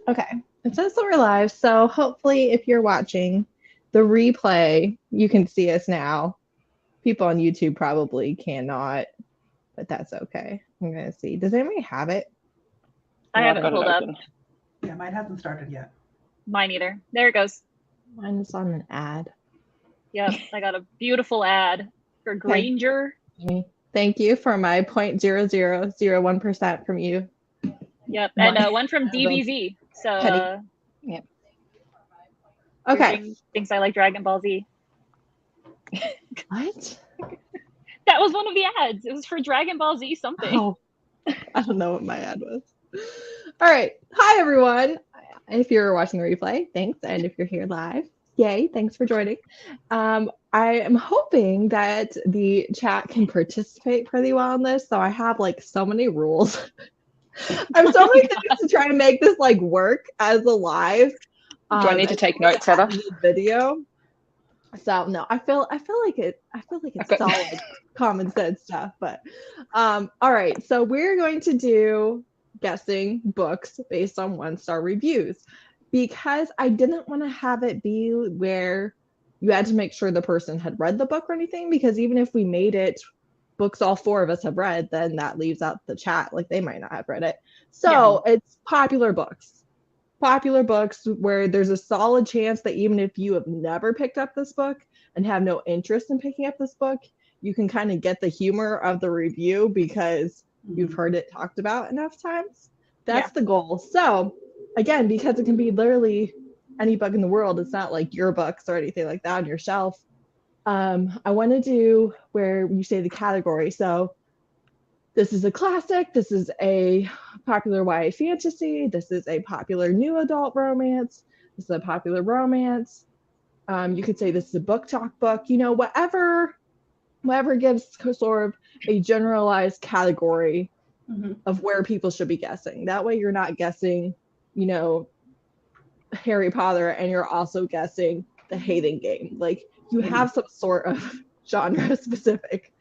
Okay. It says that we're live, so hopefully if you're watching the replay, you can see us now. People on YouTube probably cannot, but that's okay. I'm going to see. Does anybody have it? I haven't pulled up. Yeah, mine hasn't started yet. Mine either. There it goes. Mine is on an ad. Yep, I got a beautiful ad for Granger. Thank you for my 0.0001% from you. Yep, and one from DBZ. So, yeah. Okay. Thinks I like Dragon Ball Z. What? That was one of the ads. It was for Dragon Ball Z something. Oh, I don't know what my ad was. All right. Hi, everyone. If you're watching the replay, thanks. And if you're here live, yay, thanks for joining. I am hoping that the chat can participate pretty well in this. So I have like so many rules. I have so many things to try to make this like work as a live. Do I need to take notes, Heather? Video. So no, I feel like it's solid common sense stuff. But all right, so we're going to do guessing books based on 1-star reviews because I didn't want to have it be where you had to make sure the person had read the book or anything, because even if we made it books all 4 of us have read, then that leaves out the chat, like they might not have read it. So It's popular books where there's a solid chance that even if you have never picked up this book and have no interest in picking up this book, you can kind of get the humor of the review because you've heard it talked about enough times. That's the goal. So again, because it can be literally any book in the world, it's not like your books or anything like that on your shelf. I want to do where you say the category. So this is a classic, this is a popular YA fantasy, this is a popular new adult romance, this is a popular romance. You could say this is a book talk book, whatever gives sort of a generalized category of where people should be guessing. That way you're not guessing, Harry Potter and you're also guessing the Hating Game. Like you have some sort of genre specific.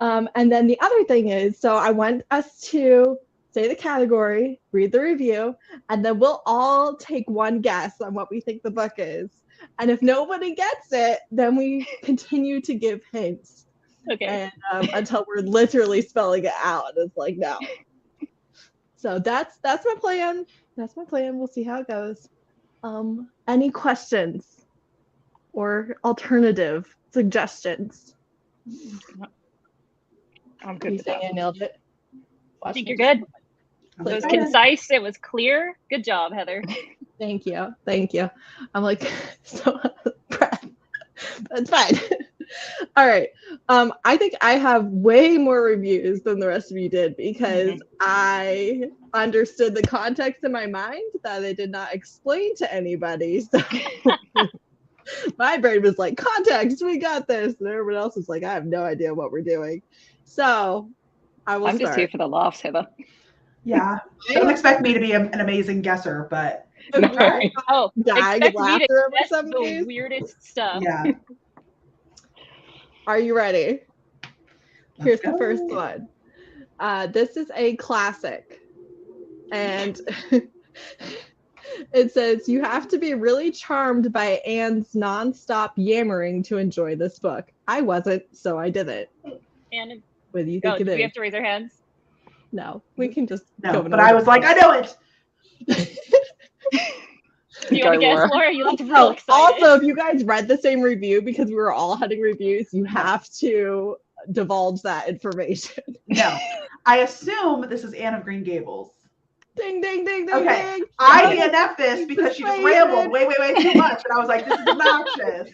And then the other thing is, so I want us to say the category, read the review, and then we'll all take one guess on what we think the book is. And if nobody gets it, then we continue to give hints. Okay. And until we're literally spelling it out. And it's like, no. So that's my plan. That's my plan. We'll see how it goes. Any questions or alternative suggestions? I'm good. I nailed it. I think you're good. It was concise. It was clear. Good job, Heather. Thank you. I'm like so breath. That's fine. All right. I think I have way more reviews than the rest of you did because I understood the context in my mind that I did not explain to anybody. So my brain was like, context, we got this. And everyone else was like, I have no idea what we're doing. So I'm just here for the laughs, Heather. Yeah. Don't expect me to be an amazing guesser, but right. Expect me to guess the weirdest stuff. Yeah. Are you ready? Here's the first one. This is a classic. And it says, you have to be really charmed by Anne's nonstop yammering to enjoy this book. I wasn't, so I didn't. Anne, what do you think it is? Do we have to raise our hands? No, we can just go. But I was like, I know it. Do you want to guess, Laura? You looked real excited. Also, if you guys read the same review, because we were all hunting reviews, you have to divulge that information. No, I assume this is Anne of Green Gables. Ding, ding, ding, ding, okay. ding. I DNF'd this because she just rambled way too much, and I was like, this is obnoxious.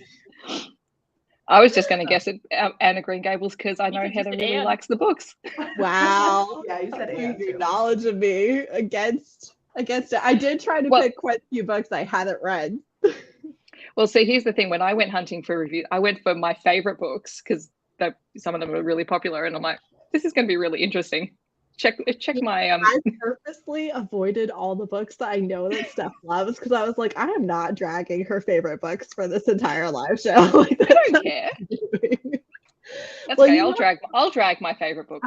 I was just going to guess it, Anne of Green Gables, because I know Heather really likes the books. Wow. Yeah, you said Anne. Your knowledge of me against it. I did try to pick quite a few books I hadn't read. Well, see, here's the thing. When I went hunting for reviews, I went for my favorite books because some of them are really popular, and I'm like, this is going to be really interesting. Check my I purposely avoided all the books that I know that Steph loves because I was like, I am not dragging her favorite books for this entire live show. Like, I don't care. That's okay. I'll drag my favorite books.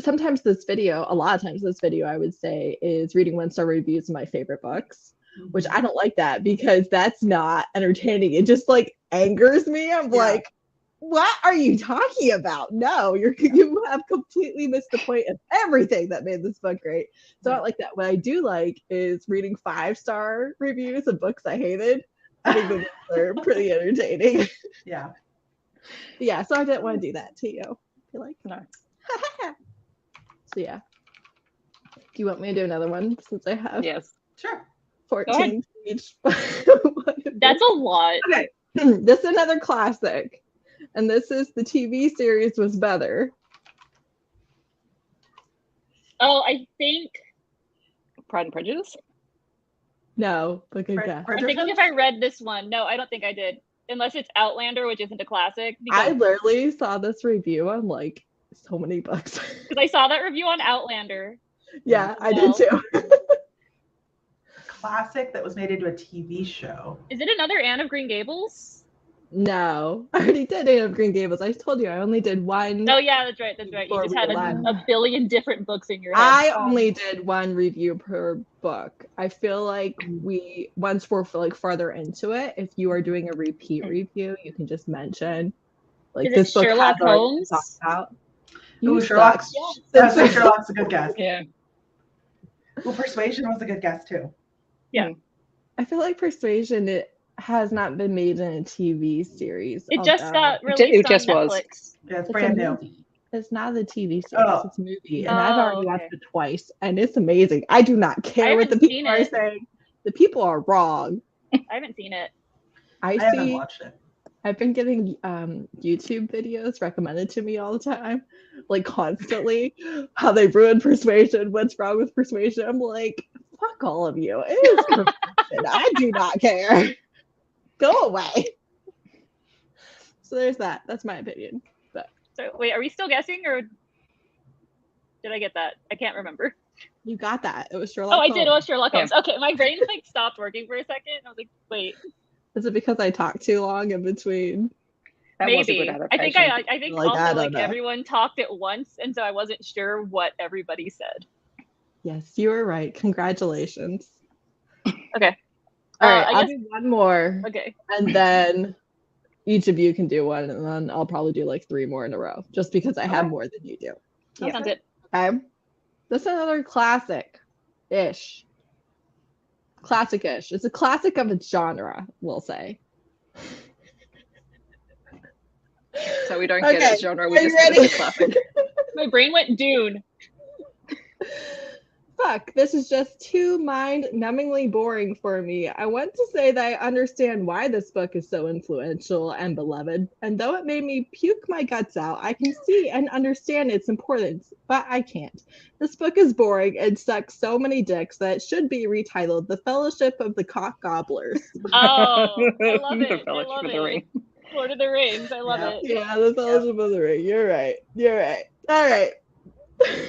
sometimes this video, a lot of times this video, I would say, is reading 1-star reviews of my favorite books, which I don't like that because that's not entertaining. It just like angers me. I'm like, what are you talking about? No, you have completely missed the point of everything that made this book great. So I don't like that. What I do like is reading 5-star reviews of books I hated. I think the books are pretty entertaining. Yeah. Yeah, so I didn't want to do that to you. I feel like No. So yeah. Do you want me to do another one since I have Yes. Sure. 14 each? That's a lot. Okay. This is another classic. And this is The TV Series Was Better. Oh, I think Pride and Prejudice. No, but good guess. I'm thinking if I read this one. No, I don't think I did. Unless it's Outlander, which isn't a classic. I literally saw this review on like so many books. Because I saw that review on Outlander. Yeah, I did too. Classic that was made into a TV show. Is it another Anne of Green Gables? No, I already did Anne of Green Gables. I told you I only did one. Oh yeah, that's right. That's right. You just had a billion different books in your head. I only did one review per book. I feel like once we're like farther into it, if you are doing a repeat review, you can just mention like this book Sherlock Holmes. Talked about. Ooh, Sherlock's. Yeah. Sherlock's a good guess. Yeah. Well, Persuasion was a good guess too. Yeah. I feel like Persuasion it has not been made in a TV series. It just got released on Netflix. Yeah, it's brand new. It's not the TV series, it's a movie. And I've already watched it twice, and it's amazing. I do not care what the people are saying. The people are wrong. I haven't seen it. I haven't watched it. I've been getting YouTube videos recommended to me all the time, like constantly, how they ruined Persuasion, what's wrong with Persuasion. I'm like, fuck all of you. It is perfection. I do not care. Go away. So there's that. That's my opinion. But so wait, are we still guessing or did I get that? I can't remember. You got that. It was Sherlock Holmes. I did. It was Sherlock Holmes. Okay, my brain like stopped working for a second. I was like, wait. Is it because I talked too long in between? That was a good adaptation. I think also everyone talked at once, and so I wasn't sure what everybody said. Yes, you were right. Congratulations. Okay. All right, I'll do one more. Okay. And then each of you can do one, and then I'll probably do like 3 more in a row, just because I have more than you do. That sounds good. Okay. This is another classic-ish. Classic-ish. It's a classic of its genre, we'll say. So we don't get its genre, we just get it as a classic. My brain went Dune. Fuck, this is just too mind-numbingly boring for me. I want to say that I understand why this book is so influential and beloved, and though it made me puke my guts out, I can see and understand its importance, but I can't. This book is boring and sucks so many dicks that it should be retitled The Fellowship of the Cock Gobblers. Oh, I love it. The Fellowship of the Ring. Lord of the Rings, I love it. Yeah, The Fellowship of the Ring. You're right. All right.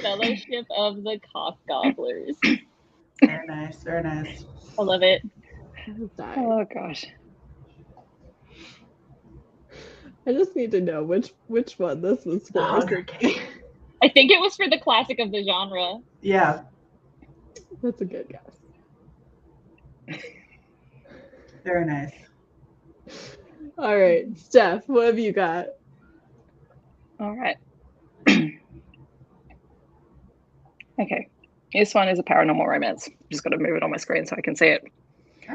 Fellowship of the Cock Gobblers. Very nice. Very nice. I love it. Oh gosh. I just need to know which one this was for. I think it was for the classic of the genre. Yeah. That's a good guess. Very nice. All right, Steph, what have you got? All right. Okay, this one is a paranormal romance. Just got to move it on my screen so I can see it. Okay.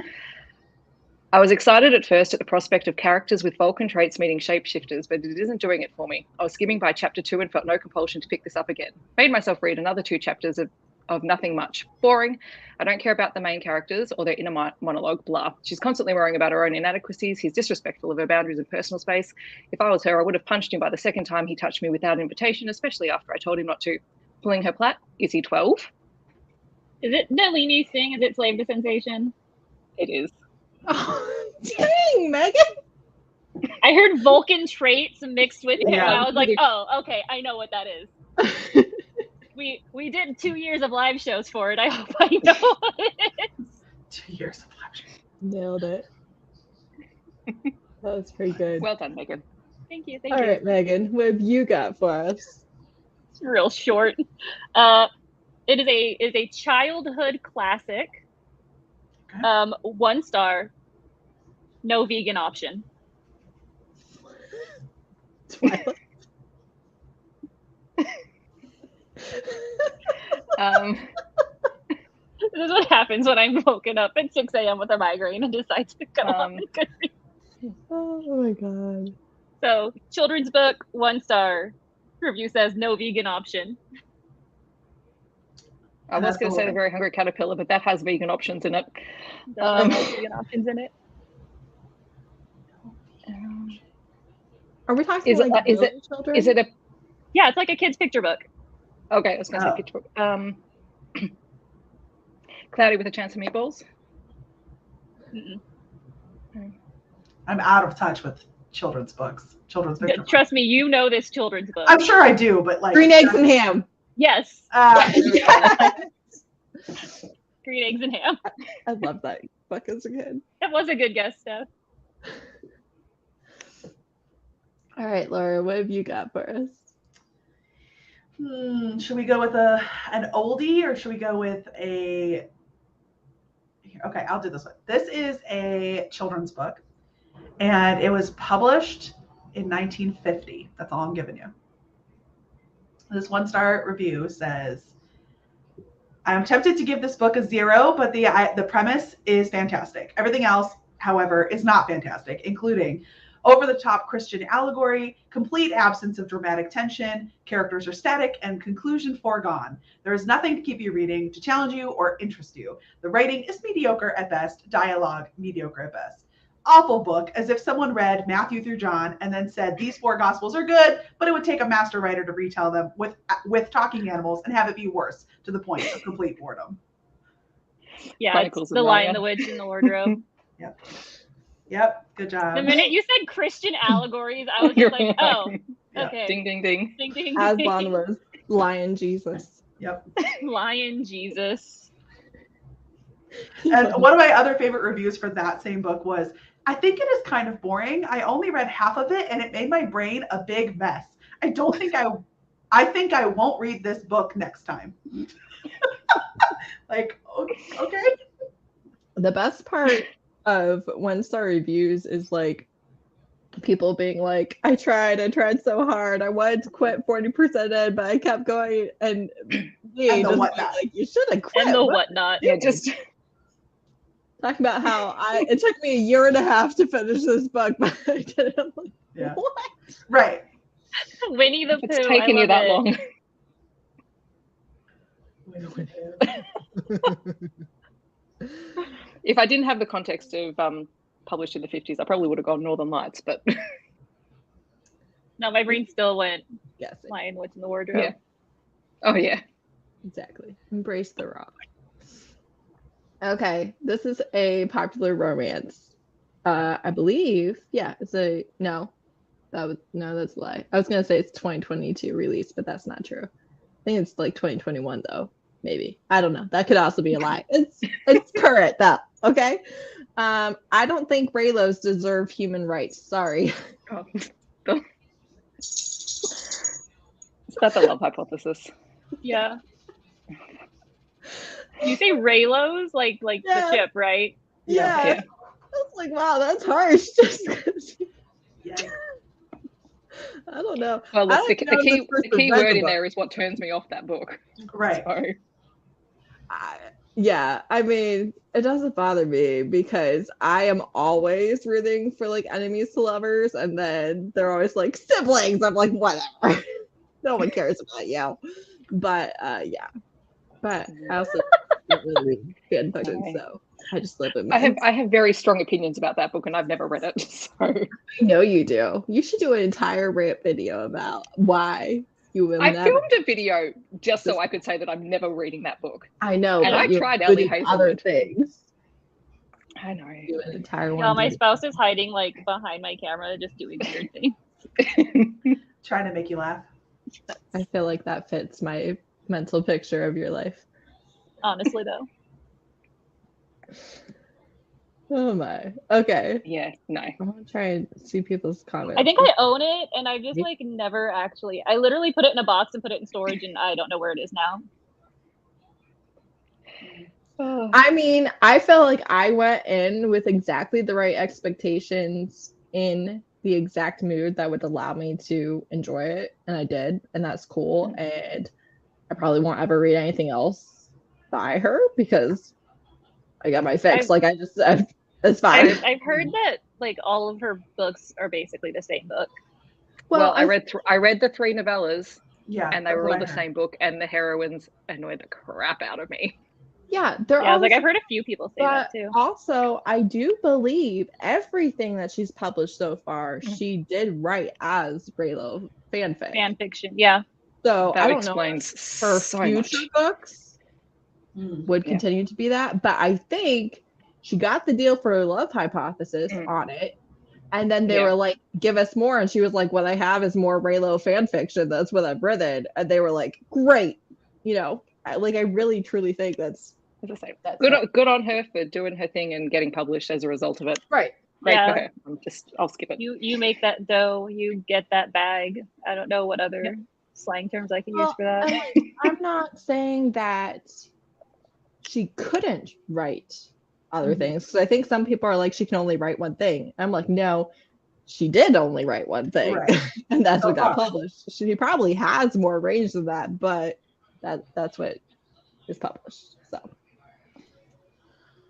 I was excited at first at the prospect of characters with Vulcan traits meeting shapeshifters, but it isn't doing it for me. I was skimming by chapter 2 and felt no compulsion to pick this up again. Made myself read another 2 chapters of nothing much. Boring. I don't care about the main characters or their inner monologue, blah. She's constantly worrying about her own inadequacies. He's disrespectful of her boundaries and personal space. If I was her, I would have punched him by the second time he touched me without invitation, especially after I told him not to. Pulling her plat. Is he 12? Is it Nalini's thing? Is it Slave to Sensation? It is. Oh, dang, Megan. I heard Vulcan traits mixed with him, Yeah. and I was like, oh, okay, I know what that is. We did 2 years of live shows for it. I hope I know what it is. 2 years of live shows. Nailed it. That was pretty good. Well done, Megan. Thank you. All right, Megan, what have you got for us? It's real short. It is a childhood classic. 1 star. No vegan option. Twilight. This is what happens when I'm woken up at 6 a.m. with a migraine and decide to come on. Oh my god. So, children's book, 1 star. Review says no vegan option. I was going to say The Very Hungry Caterpillar, but that has vegan options in it. Does have vegan options in it. Are we talking like children? Is it a? Yeah, it's like a kid's picture book. Okay, I was going to say picture book. Cloudy with a Chance of Meatballs. I'm out of touch with children's books. Children's picture books. Trust me, you know this children's book. I'm sure I do, but like Green Eggs and Ham. Yes. Yes. Green Eggs and Ham. I love that book as a kid. That was a good guess, Steph. All right, Laura, what have you got for us? Should we go with an oldie or should we go with a... Okay, I'll do this one. This is a children's book, and it was published in 1950. That's all I'm giving you. This 1-star review says, I'm tempted to give this book a 0, but the premise is fantastic. Everything else, however, is not fantastic, including over-the-top Christian allegory, complete absence of dramatic tension, characters are static, and conclusion foregone. There is nothing to keep you reading, to challenge you, or interest you. The writing is mediocre at best, dialogue mediocre at best. Awful book, as if someone read Matthew through John and then said these 4 gospels are good, but it would take a master writer to retell them with talking animals and have it be worse, to the point of complete boredom. Yeah, it's The Lion, the Witch, and the Wardrobe. Yep, good job. The minute you said Christian allegories, I was just like, oh, okay. Ding, ding, ding. Ding, ding, Aslan was Lion Jesus. Yep. Lion Jesus. And one of my other favorite reviews for that same book was, I think it is kind of boring. I only read half of it and it made my brain a big mess. I think I won't read this book next time. Like, okay. The best part of 1-star reviews is like people being like, I tried so hard. I wanted to quit 40% in, but I kept going. And the whatnot. Like, you should have quit. And the whatnot. Yeah, just talking about how it took me a year and a half to finish this book, but I did it. Like, yeah. What? Right. Winnie the Pooh. It's taken you that long. If I didn't have the context of published in the 50s, I probably would have gone Northern Lights, but no, my brain still went guessing. Lion, Witch, in the Wardrobe. Yeah. Oh yeah. Exactly. Embrace the rock. Okay, this is a popular romance. I believe, yeah, that's a lie. I was gonna say it's 2022 release, but that's not true. I think it's like 2021 though. Maybe. I don't know. That could also be a lie. It's current though. Okay. I don't think Raylos deserve human rights. Sorry. Oh. Is that the love hypothesis? Yeah. You say Raylos, like the ship, right? Yeah. I was like, wow, that's harsh. Yeah. I don't know. Well, look, the key word in there is what turns me off that book. Right. So. I mean, it doesn't bother me because I am always rooting for like enemies to lovers, and then they're always like siblings. I'm like, whatever. No one cares about you. But yeah. But I also don't really read fan fiction, so I just live in my I have very strong opinions about that book, and I've never read it. So I know you do. You should do an entire rant video about why you will never. filmed a video just so I could say that I'm never reading that book. I know. And I tried Ellie other Hazelwood. things. I know. Do an entire one. No, my spouse is hiding like behind my camera, just doing weird things. Trying to make you laugh. I feel like that fits my mental picture of your life. Honestly, though. Oh my. Okay. Yeah, no. I'm gonna try and see people's comments. I think I own it, and I just like never actually. I literally put it in a box and put it in storage, and I don't know where it is now. I mean, I felt like I went in with exactly the right expectations in the exact mood that would allow me to enjoy it, and I did, and that's cool. And I probably won't ever read anything else by her because I got my fix. It's fine. I've heard that like all of her books are basically the same book. Well, I read the 3 novellas, Yeah, and they were all the same book, and the heroines annoyed the crap out of me. Yeah, I was like, I've heard a few people say that too. Also, I do believe everything that she's published so far, she did write as Raylo fanfic. Fan fiction, yeah. So that I don't explains know her so future much. books would continue to be that, but I think she got the deal for Love Hypothesis on it, and then they were like, "Give us more," and she was like, "What I have is more Raylo fan fiction. That's what I've written," and they were like, "Great," you know. I really truly think that's. As I say, good on her for doing her thing and getting published as a result of it. Right. Great for her. I'll skip it. You make that dough, you get that bag. I don't know what other slang terms I can use for that. I'm not saying that she couldn't write other things, because I think some people are like, she can only write one thing. I'm like, no, she did only write one thing, and that's what got published. She probably has more range than that, but that's what is published. So.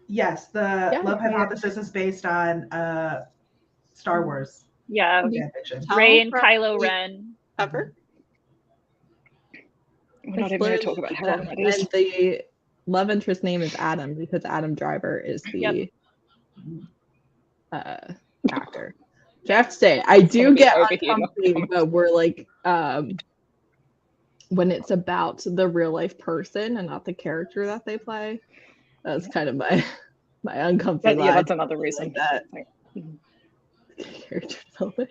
Yes, the Love Hypothesis is based on Star Wars. Yeah, Rey and Kylo Ren. Ever? We're not even going to talk about how long that is. And the love interest name is Adam, because Adam Driver is the actor. So I have to say, I do get uncomfortable, but we're like, when it's about the real life person and not the character that they play. That's kind of my uncomfortable. Yeah, that's another reason. Like that. Character development.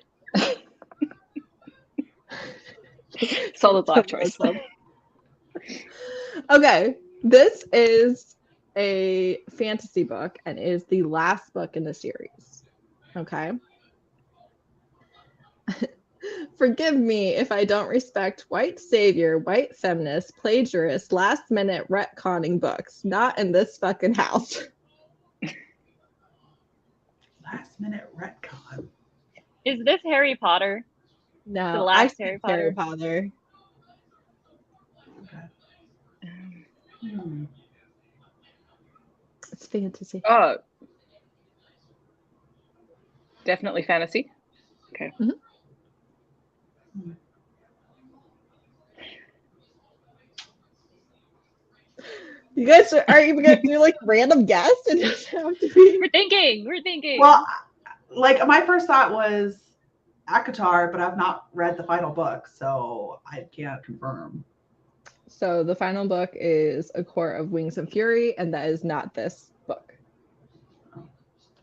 Solid life choice. Okay, this is a fantasy book and is the last book in the series. Okay. Forgive me if I don't respect white savior, white feminist, plagiarist, last minute retconning books. Not in this fucking house. Last minute retcon. Is this Harry Potter? No, the last Harry Potter. Okay. It's fantasy. Oh, definitely fantasy. Okay. Mm-hmm. You guys are even gonna do like random guess? It doesn't have to be. We're thinking. Well, like my first thought was ACOTAR, but I've not read the final book, so I can't confirm. So the final book is A Court of Wings and Fury, and that is not this book.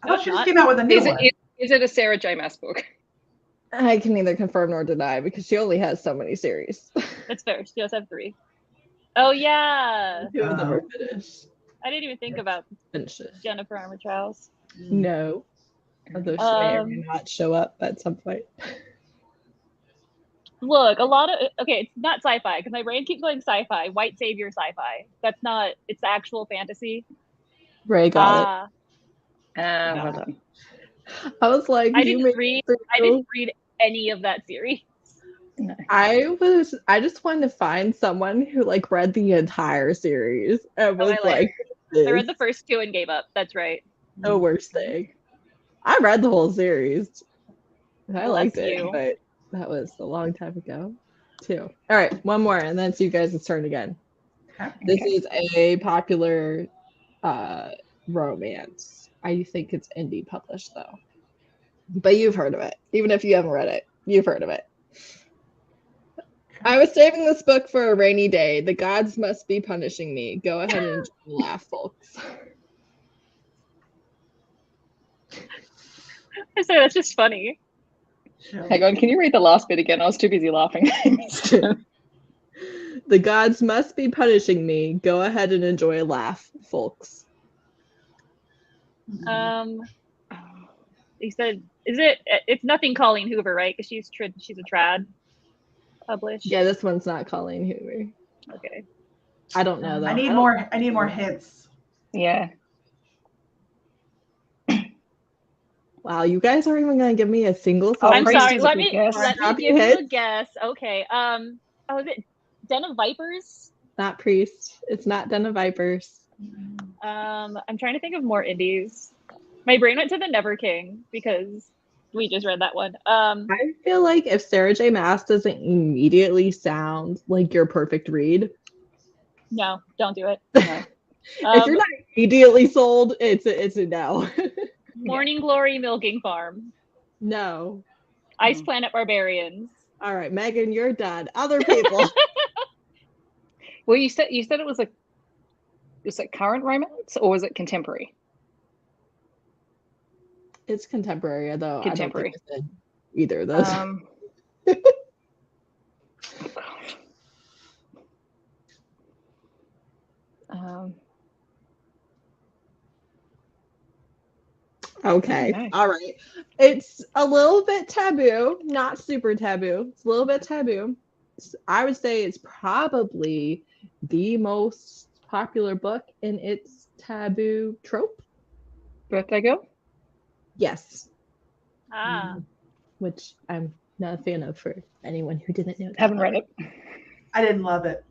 I thought she just came out with a new one. Is it a Sarah J. Maas book? I can neither confirm nor deny because she only has so many series. That's fair. She does have 3. Oh yeah. 2 of them are finished. I didn't even think about Jennifer Armentrout. No. Although she may or may not show up at some point. Look, a lot of it's not sci-fi because my brain keeps going sci-fi, white savior sci-fi. That's not. It's actual fantasy. Ray got it. Well done. I was like, I didn't read any of that series. No. I just wanted to find someone who like read the entire series and was I read the first 2 and gave up. That's right. The worst thing. I read the whole series. I liked it, but that was a long time ago too. All right, one more and then it's you guys' turn again. Okay. This is a popular romance. I think it's indie published though. But you've heard of it. Even if you haven't read it, you've heard of it. I was saving this book for a rainy day. The gods must be punishing me. Go ahead and laugh, folks. I say that's just funny. Hang on, can you read the last bit again? I was too busy laughing. The gods must be punishing me. Go ahead and enjoy a laugh, folks. You said, it's nothing Colleen Hoover, right? Because she's a trad published. Yeah, this one's not Colleen Hoover. Okay. I don't know though. I need more hints. Yeah. Wow, you guys aren't even gonna give me a single. I'm Priest sorry. is a Let good me guess. give you a guess. Okay. Is it Den of Vipers? Not Priest. It's not Den of Vipers. I'm trying to think of more indies. My brain went to the Never King because we just read that one. I feel like if Sarah J. Maas doesn't immediately sound like your perfect read, no, don't do it. if you're not immediately sold, it's a no. Morning Glory Milking Farm. No. Ice Planet Barbarians. All right, Megan, you're done. Other people. Well, you said it was current romance or was it contemporary? It's contemporary, though. Contemporary. I don't think I said either of those. Okay. All right. It's a little bit taboo, not super taboo. It's a little bit taboo. I would say it's probably the most popular book in its taboo trope. Birthday Girl? Yes. Which I'm not a fan of for anyone who didn't know. Haven't read it. I didn't love it.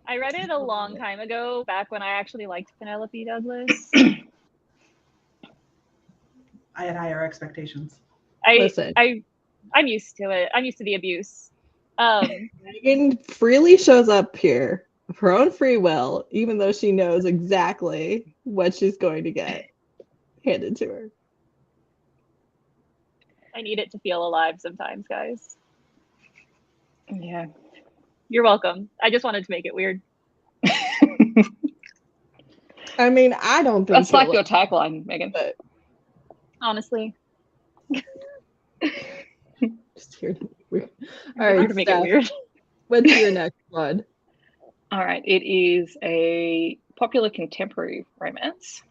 I read it a long time ago, back when I actually liked Penelope Douglas. I had higher expectations. I'm used to it. I'm used to the abuse. Megan freely shows up here of her own free will, even though she knows exactly what she's going to get handed to her. I need it to feel alive sometimes, guys. Yeah. You're welcome. I just wanted to make it weird. I mean, I don't think that's like your tagline, Megan. But honestly. Just here to make it weird. All right, to make it weird. What's your next one? All right, it is a popular contemporary romance.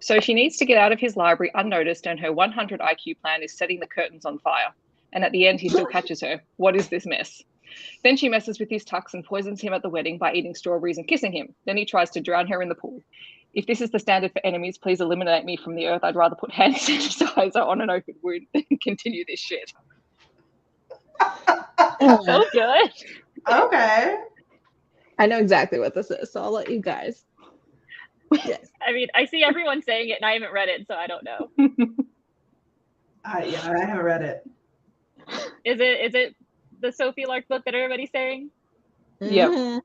So she needs to get out of his library unnoticed, and her 100 IQ plan is setting the curtains on fire. And at the end, he still catches her. What is this mess? Then she messes with his tux and poisons him at the wedding by eating strawberries and kissing him. Then he tries to drown her in the pool. If this is the standard for enemies, please eliminate me from the earth. I'd rather put hand sanitizer on an open wound than continue this shit. So good. Okay. I know exactly what this is, so I'll let you guys. Yes. I mean, I see everyone saying it, and I haven't read it, so I don't know. Yeah, I haven't read it. Is it the Sophie Lark book that everybody's saying? Yep.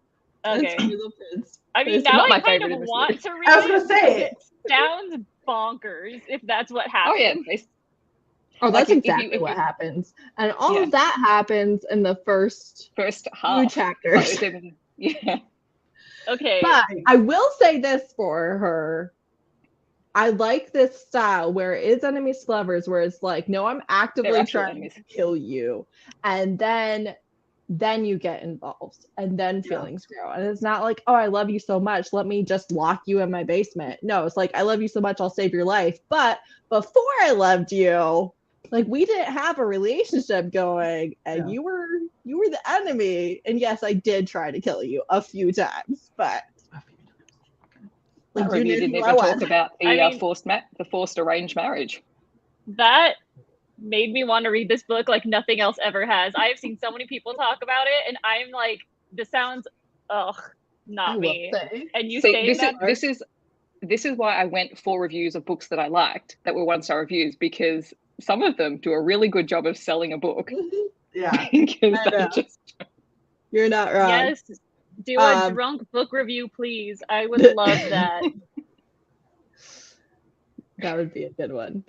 Okay. It's I mean, It's now not I my kind of favorite, want to read I was gonna say it. Sounds bonkers if that's what happens. Oh, yeah. that's if exactly what happens. And all of that happens in the first half. few chapters. Yeah. Okay. But I will say this for her. I like this style where it is enemies to lovers, where it's like, no, I'm actively trying to kill you. And then you get involved and then feelings grow. And it's not like, oh, I love you so much, let me just lock you in my basement. No, it's like, I love you so much, I'll save your life. But before I loved you, like, we didn't have a relationship going, and you were the enemy. And yes, I did try to kill you a few times, but like, you didn't even talk about the forced arranged marriage. That made me want to read this book like nothing else ever has. I have seen so many people talk about it, and I'm like, this sounds not me. And you say this is why I went for reviews of books that I liked that were 1-star reviews, because some of them do a really good job of selling a book. Yeah. You're not wrong. Yes. Do a drunk book review, please. I would love that. That would be a good one.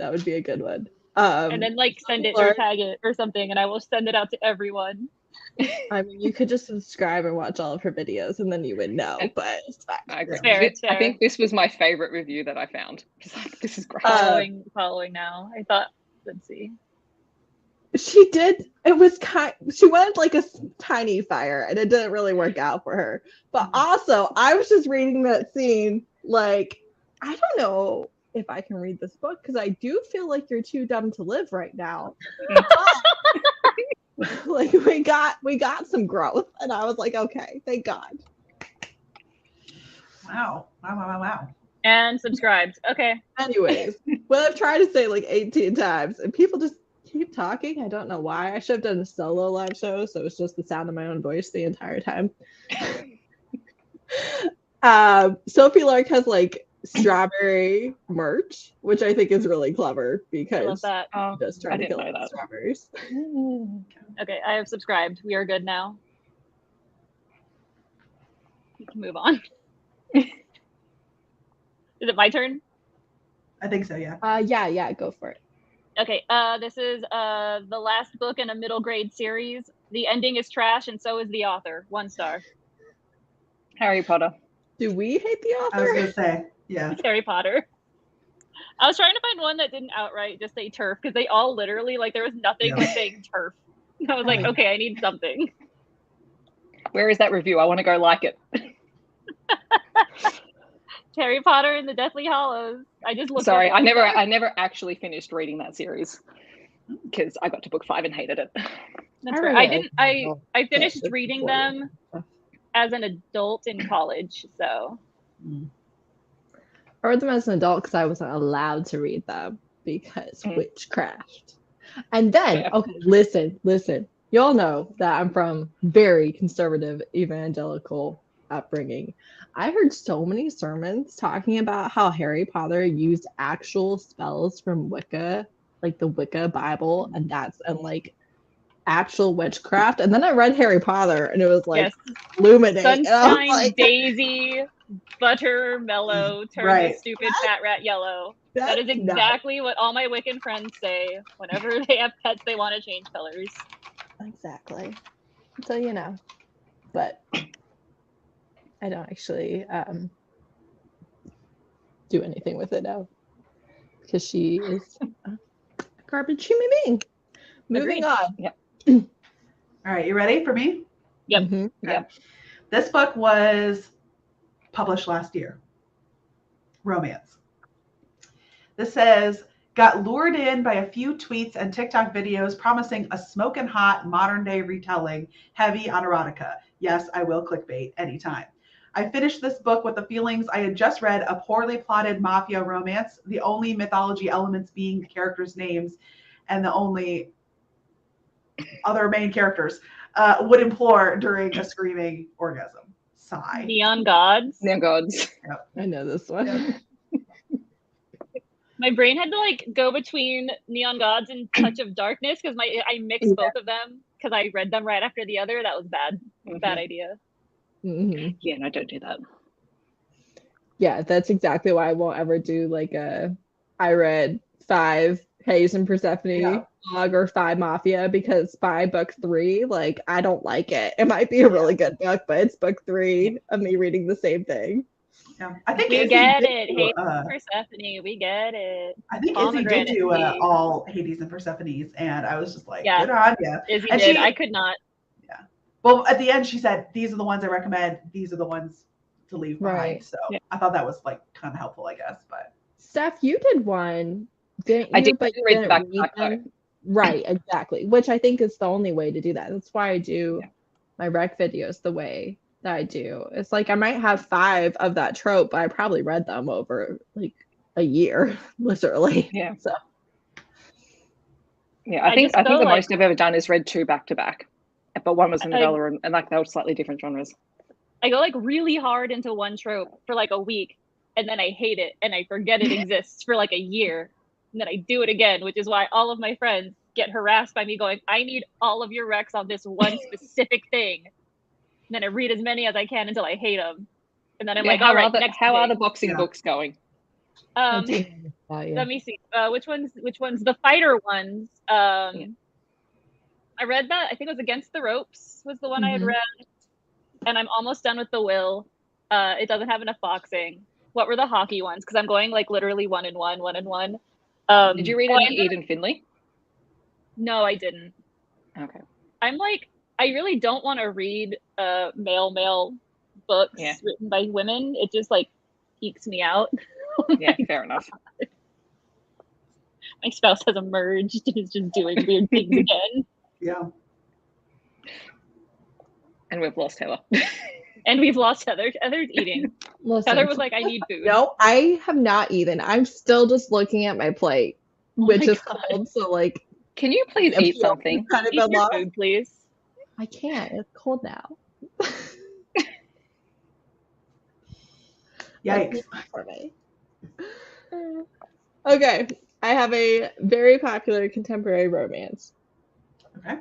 And then like send it or tag it or something, and I will send it out to everyone. I mean, you could just subscribe and watch all of her videos, and then you would know. But it's fine. I agree. It's fair. I think this was my favorite review that I found. Just like, this is great. Following now. I thought, let's see. She did. It was she wanted like a tiny fire, and it didn't really work out for her. But also, I was just reading that scene like, I don't know if I can read this book because I do feel like you're too dumb to live right now. Like we got some growth, and I was like, okay, thank God. Wow. And subscribed. Okay. Anyways, well, I've tried to say like 18 times, and people just keep talking. I don't know why. I should have done a solo live show, so it's just the sound of my own voice the entire time. Sophie Lark has like strawberry merch, which I think is really clever because I love that. Oh, just trying to kill the strawberries. Okay, I have subscribed. We are good now. We can move on. Is it my turn? I think so, yeah. Yeah, go for it. Okay, this is the last book in a middle grade series. The ending is trash, and so is the author. 1 star. Harry Potter. Do we hate the author? I was gonna say, yeah. It's Harry Potter. I was trying to find one that didn't outright just say turf, because they all literally, like, there was nothing but saying turf. I was like, okay, I need something. Where is that review? I want to go like it. Harry Potter and the Deathly Hallows. I just looked. Sorry, I never actually finished reading that series because I got to book 5 and hated it. That's right. I finished reading them as an adult in college, so. I read them as an adult because I wasn't allowed to read them because witchcraft. And then, okay, listen. You all know that I'm from very conservative evangelical upbringing. I heard so many sermons talking about how Harry Potter used actual spells from Wicca, like the Wicca Bible, and like actual witchcraft. And then I read Harry Potter, and it was like illuminating. Sunshine, like, Daisy, butter, mellow, turn the stupid fat rat yellow. That is exactly what all my Wiccan friends say whenever they have pets they want to change colors. Exactly. So, you know, but I don't actually do anything with it now because she is a garbage human being. Moving on. Yeah. All right, you ready for me? Yep. Mm-hmm. Okay. Yep. This book was published last year. Romance. This says, got lured in by a few tweets and TikTok videos promising a smoking hot modern day retelling heavy on erotica. Yes, I will clickbait anytime. I finished this book with the feelings I had just read a poorly plotted mafia romance, the only mythology elements being the characters' names and the only other main characters would implore during a screaming orgasm. Sigh. Neon Gods. Neon Gods. Yep. I know this one. Yep. My brain had to like go between Neon Gods and Touch of Darkness because I mixed both of them because I read them right after the other. That was bad. Bad idea. Mm-hmm. Yeah, no, don't do that. Yeah, that's exactly why I won't ever do like I read 5 Hayes and Persephone blog or 5 Mafia because by book 3, like I don't like it. It might be a really good book, but it's book 3 of me reading the same thing. Yeah, I think we Izzy get did it. do, Hades and Persephone, we get it. I think Izzy did do all Hades and Persephone's, and I was just like, good on ya. Izzy and did. I could not. Yeah. Well, at the end, she said, these are the ones I recommend. These are the ones to leave behind. Right. So I thought that was like kind of helpful, I guess. But Steph, you did one, didn't you? I did, but you read didn't back read them. Right, exactly. Which I think is the only way to do that. That's why I do my rec videos the way that I do. It's like I might have 5 of that trope, but I probably read them over like a year, literally. Yeah. So yeah, I think the most I've ever done is read 2 back to back, but one was a novella and like they were slightly different genres. I go like really hard into one trope for like a week, and then I hate it and I forget it exists for like a year, and then I do it again, which is why all of my friends get harassed by me going, I need all of your recs on this one specific thing. And then I read as many as I can until I hate them, and then I'm like, all right, how are the boxing books going? Let me see. Which ones? The fighter ones. I read that. I think it was Against the Ropes was the one I had read, and I'm almost done with The Will. It doesn't have enough boxing. What were the hockey ones? Because I'm going like literally 1 and 1, 1 and 1. Did you read any Eden Finley? No, I didn't. Okay. I'm like, I really don't want to read male books written by women. It just like geeks me out. Yeah, fair enough. My spouse has emerged and is just doing weird things again. Yeah. And we've lost Heather. And we've lost Heather. Heather's eating. Listen, Heather was like, I need food. no, I have not eaten. I'm still just looking at my plate, which my is God. cold. So like, Can you please if eat you something? kind of Eat been your lost. food, please. I can't. It's cold now. Yikes. For me. Okay, I have a very popular contemporary romance. Okay.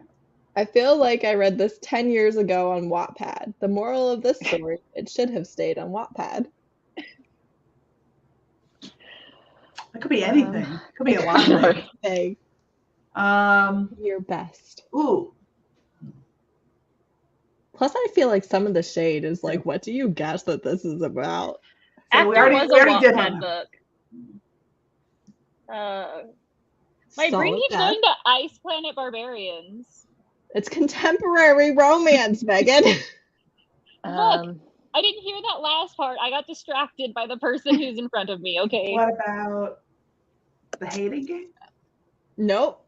I feel like I read this 10 years ago on Wattpad. The moral of this story, it should have stayed on Wattpad. It could be anything. It could be a lot of things. Hey, your best. Ooh. Plus, I feel like some of the shade is like, what do you guess that this is about? So After we already was a did Wattpad one. book. My brain Solid keeps guess. going to Ice Planet Barbarians. It's contemporary romance, Megan. Look, I didn't hear that last part. I got distracted by the person who's in front of me. Okay. What about the hating game? Nope.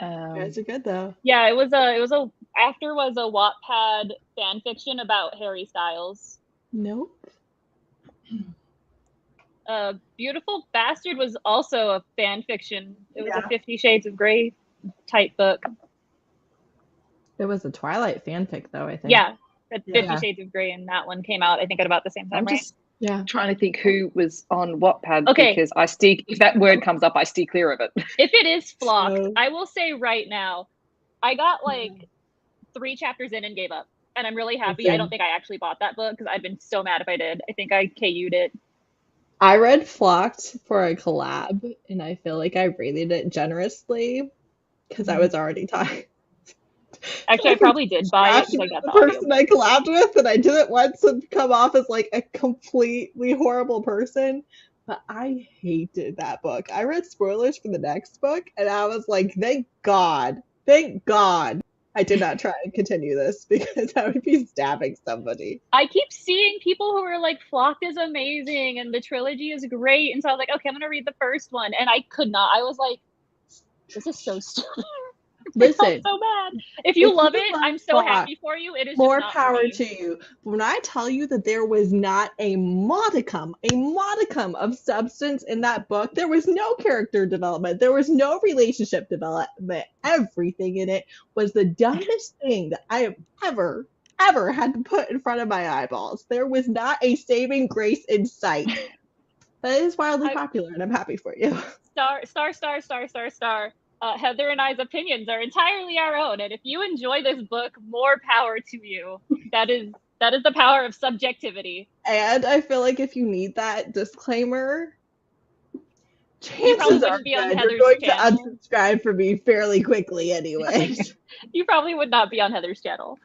You guys are good though. Yeah, it was a after was a Wattpad fan fiction about Harry Styles. Nope. Beautiful Bastard was also a fan fiction. It was Yeah. a 50 Shades of Grey type book. It was a Twilight fanfic though, I think. Yeah, that 50 Yeah. Shades of Grey, and that one came out I think at about the same time. I'm Right? just Yeah. trying to think who was on Wattpad Okay. because I steer. If that word comes up, I steer clear of it. If it is flocked, So- I will say right now, I got like 3 chapters in and gave up. And I'm really happy. I don't think I actually bought that book because I'd been so mad if I did. I think I KU'd it. I read Flocked for a collab, and I feel like I rated it generously because I was already tired. Actually, I probably did buy it because I got the the audio. person I collabed with, and I didn't want to come off as like a completely horrible person. But I hated that book. I read spoilers for the next book, and I was like, thank God I did not try and continue this because I would be stabbing somebody. I keep seeing people who are like, Flocked is amazing and the trilogy is great. And so I was like, okay, I'm going to read the first one. And I could not. I was like, this is so stupid. I Listen, felt so bad. If you love it, love I'm so Flocked, happy for you. It is more just not power for me. to you. When I tell you that there was not a modicum of substance in that book, there was no character development, there was no relationship development. Everything in it was the dumbest thing that I have ever had to put in front of my eyeballs. There was not a saving grace in sight. But it is wildly popular, and I'm happy for you. Star. Heather and I's opinions are entirely our own, and if you enjoy this book, more power to you. That is the power of subjectivity. And I feel like if you need that disclaimer, probably chances are wouldn't be on good Heather's you're going channel. to unsubscribe from me fairly quickly anyways. You probably would not be on Heather's channel.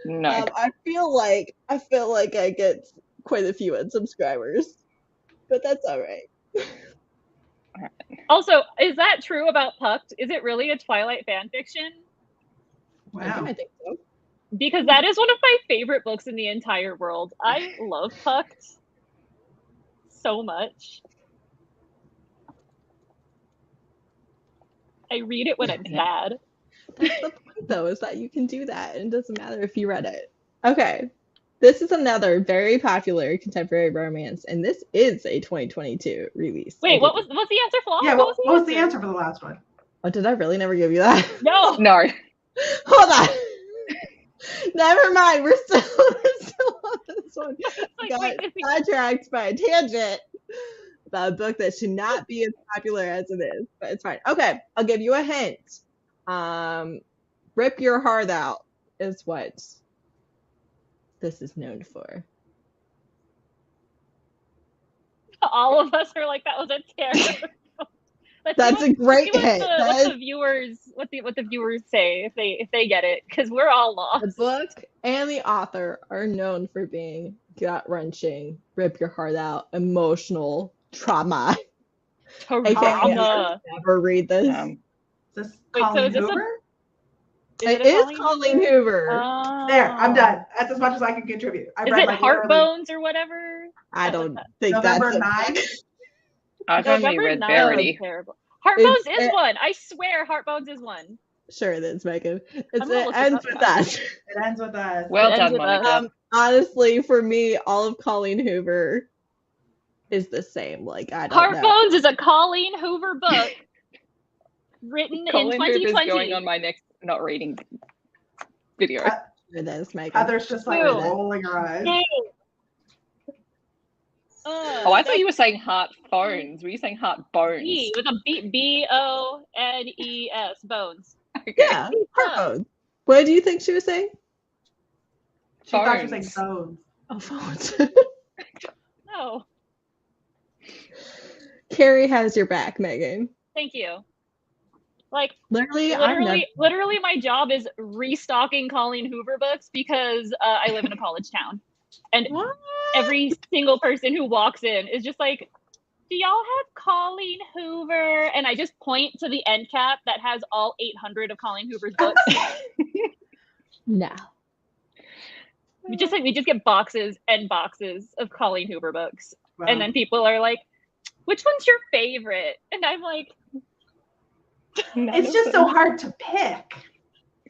No. I feel like I get quite a few unsubscribers, but that's all right. Also, is that true about Pucked? Is it really a Twilight fan fiction? Wow. I think so. Because that is one of my favorite books in the entire world. I love Pucked so much. I read it when I'm sad. That's the point, though, is that you can do that, and it doesn't matter if you read it. Okay, this is another very popular contemporary romance, and this is a 2022 release. Wait, what's the answer, Flaw? Yeah, what was the answer for the last one? Oh, did I really never give you that? No. No. Hold on. Never mind. We're still on this one. I got sidetracked by a tangent about a book that should not be as popular as it is, but it's fine. Okay, I'll give you a hint. Rip Your Heart Out is what this is known for. All of us are like, that was a terrible. That's a great hint. What the viewers say if they get it, because we're all lost. The book and the author are known for being gut-wrenching, rip your heart out, emotional trauma. Trauma. Never read this. Is this Wait, so Colleen is this Hoover? It is Colleen Hoover. There, I'm done. That's as much as I can contribute. Is it Heartbones or whatever? I don't think November that's 9. I've only November read 9 Verity. was terrible. Heartbones is one. I swear Heartbones is one. Sure it is, Megan. I'm gonna It look ends this up with now. us. It ends with us. Well It ends done, with us. Monica. Honestly, for me, all of Colleen Hoover is the same. Like, I don't know. Heartbones is a Colleen Hoover book written Colleen in Hoover's 2020. going on my next not reading video. It is, Megan. Heather's just like Ew. rolling her eyes. Oh, I thought you were saying heart phones. Were you saying heart bones? B with a B-O-N-E-S, bones. Okay. Yeah, Heartbones. What do you think she was saying? She thought she was Phones. saying bones. Oh, phones. No, Carrie has your back, Megan. thank you. Like, Literally, literally, my job is restocking Colleen Hoover books because I live in a college town, and What? every single person who walks in is just like, "Do y'all have Colleen Hoover?" And I just point to the end cap that has all 800 of Colleen Hoover's books. No. we just get boxes and boxes of Colleen Hoover books, Wow. and then people are like, "Which one's your favorite?" And I'm like, It's just so hard to pick.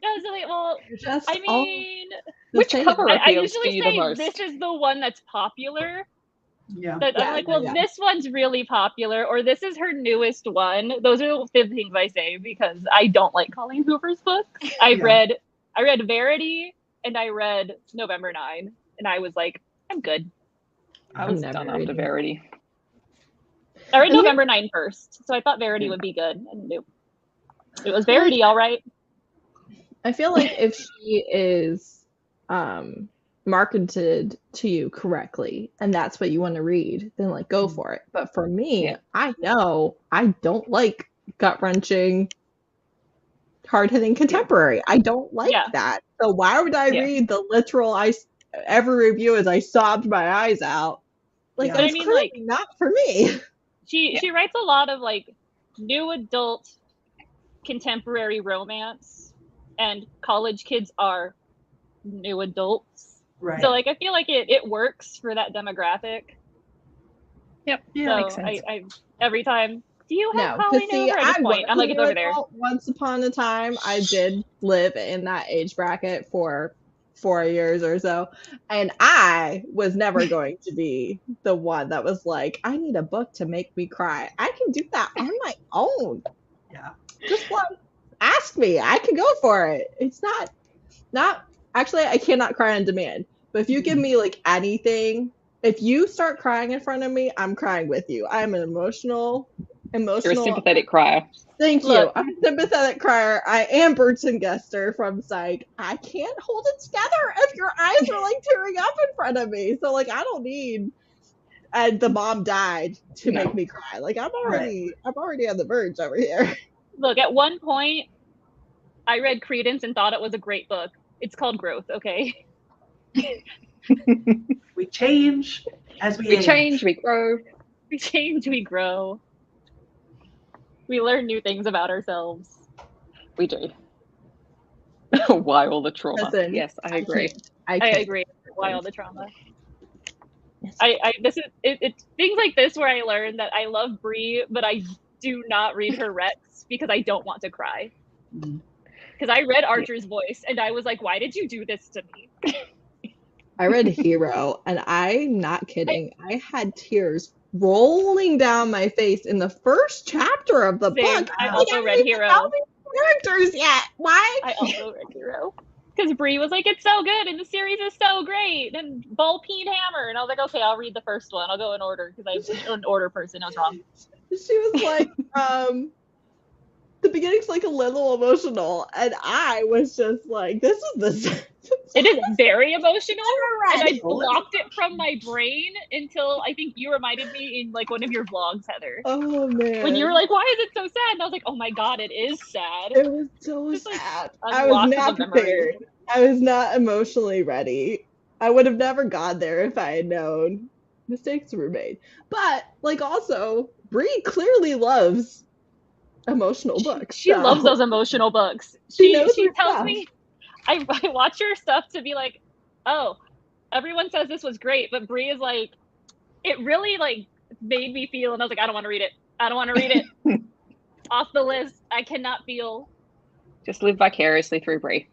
"No, so like, well, Just I mean, Which cover I appeals to usually you the say most? this is the one that's popular." Yeah. But Yeah, I'm like, well, yeah. this one's really popular, or this is her newest one. Those are the things I say because I don't like Colleen Hoover's books. I Yeah. read Verity and I read November 9, and I was like, I'm good. I was I'm done never after reading. Verity. I read And then- November 9 first, so I thought Verity would be good, and nope. It was Verity, all right. I feel like if she is marketed to you correctly and that's what you want to read, then like go for it. But for me, Yeah. I know I don't like gut-wrenching, hard-hitting contemporary. I don't like Yeah. that. So why would I Yeah. read the literal every review as I sobbed my eyes out? Like Yeah. that's I mean, clearly like- not for me. She writes a lot of like new adult contemporary romance, and college kids are new adults. Right. So like I feel like it works for that demographic. Yep. Yeah, So makes sense. I every time, do you have No, Colleen see, Hoover? At this point, I'm like, it's over there. Once upon a time, I did live in that age bracket for 4 years or so, and I was never going to be the one that was like, I need a book to make me cry. I can do that on my own. Yeah. Just ask me. I can go for it. It's not actually, I cannot cry on demand. But if you give me like anything, if you start crying in front of me, I'm crying with you. I'm an emotional. You're a sympathetic crier. Thank you. Look. I'm a sympathetic crier. I am Bertson Gester from Psych. I can't hold it together if your eyes are like tearing up in front of me. So like I don't need and the mom died to No. make me cry. Like I'm already on the verge over here. Look, at one point, I read Credence and thought it was a great book. It's called Growth, okay? We change as we We age. change, we grow. We change, we grow. We learn new things about ourselves. We do. Why all the trauma? Listen, Yes, I agree. I can't. agree. Why all the trauma? Yes. It's things like this where I learned that I love Brie, but I do not read her Rex because I don't want to cry. Mhm. Because I read Archer's Voice and I was like, why did you do this to me? I read Hero, and I'm not kidding. I had tears rolling down my face in the first chapter of the Same. book. I Like, also haven't read even Hero. found the characters yet. Why? I also read Hero. Because Brie was like, it's so good and the series is so great. And Ball Peen Hammer. And I was like, okay, I'll read the first one. I'll go in order because I'm an order person. I was wrong. She was like, the beginning's like a little emotional, and I was just like, this is the. It is very emotional. And I Right. blocked it from my brain until I think you reminded me in like one of your vlogs, Heather. Oh man. When you were like, why is it so sad? And I was like, oh my God, it is sad. It was so Just, like, sad. I was unlocked not the memory. prepared. I was not emotionally ready. I would have never gone there if I had known. Mistakes were made. But, like, also, Brie clearly loves emotional books. She so- loves those emotional books. She She knows her tells stuff. me, I watch her stuff to be like, oh, everyone says this was great, but Brie is like, it really like made me feel, and I was like, I don't want to read it. I don't want to read it. Off the list. I cannot feel. Just live vicariously through Brie.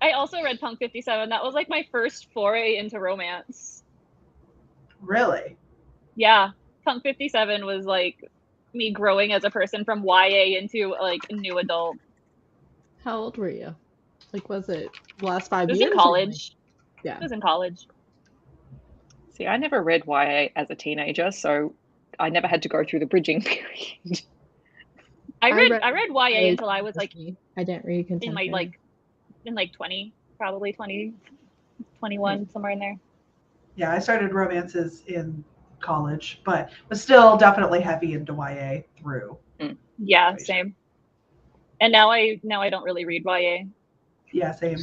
I also read Punk 57. That was like my first foray into romance. Really? Yeah. Punk 57 was like me growing as a person from YA into like a new adult. How old were you? Like, was it the last 5 It was years? in college. Yeah. It was in college. See, I never read YA as a teenager, so I never had to go through the bridging period. I read YA until I was like I didn't read contemporary. in like 20, probably 20, 21, somewhere in there. Yeah, I started romances in college, but was still definitely heavy into YA through. Yeah, same. And now I don't really read YA. Yeah, same.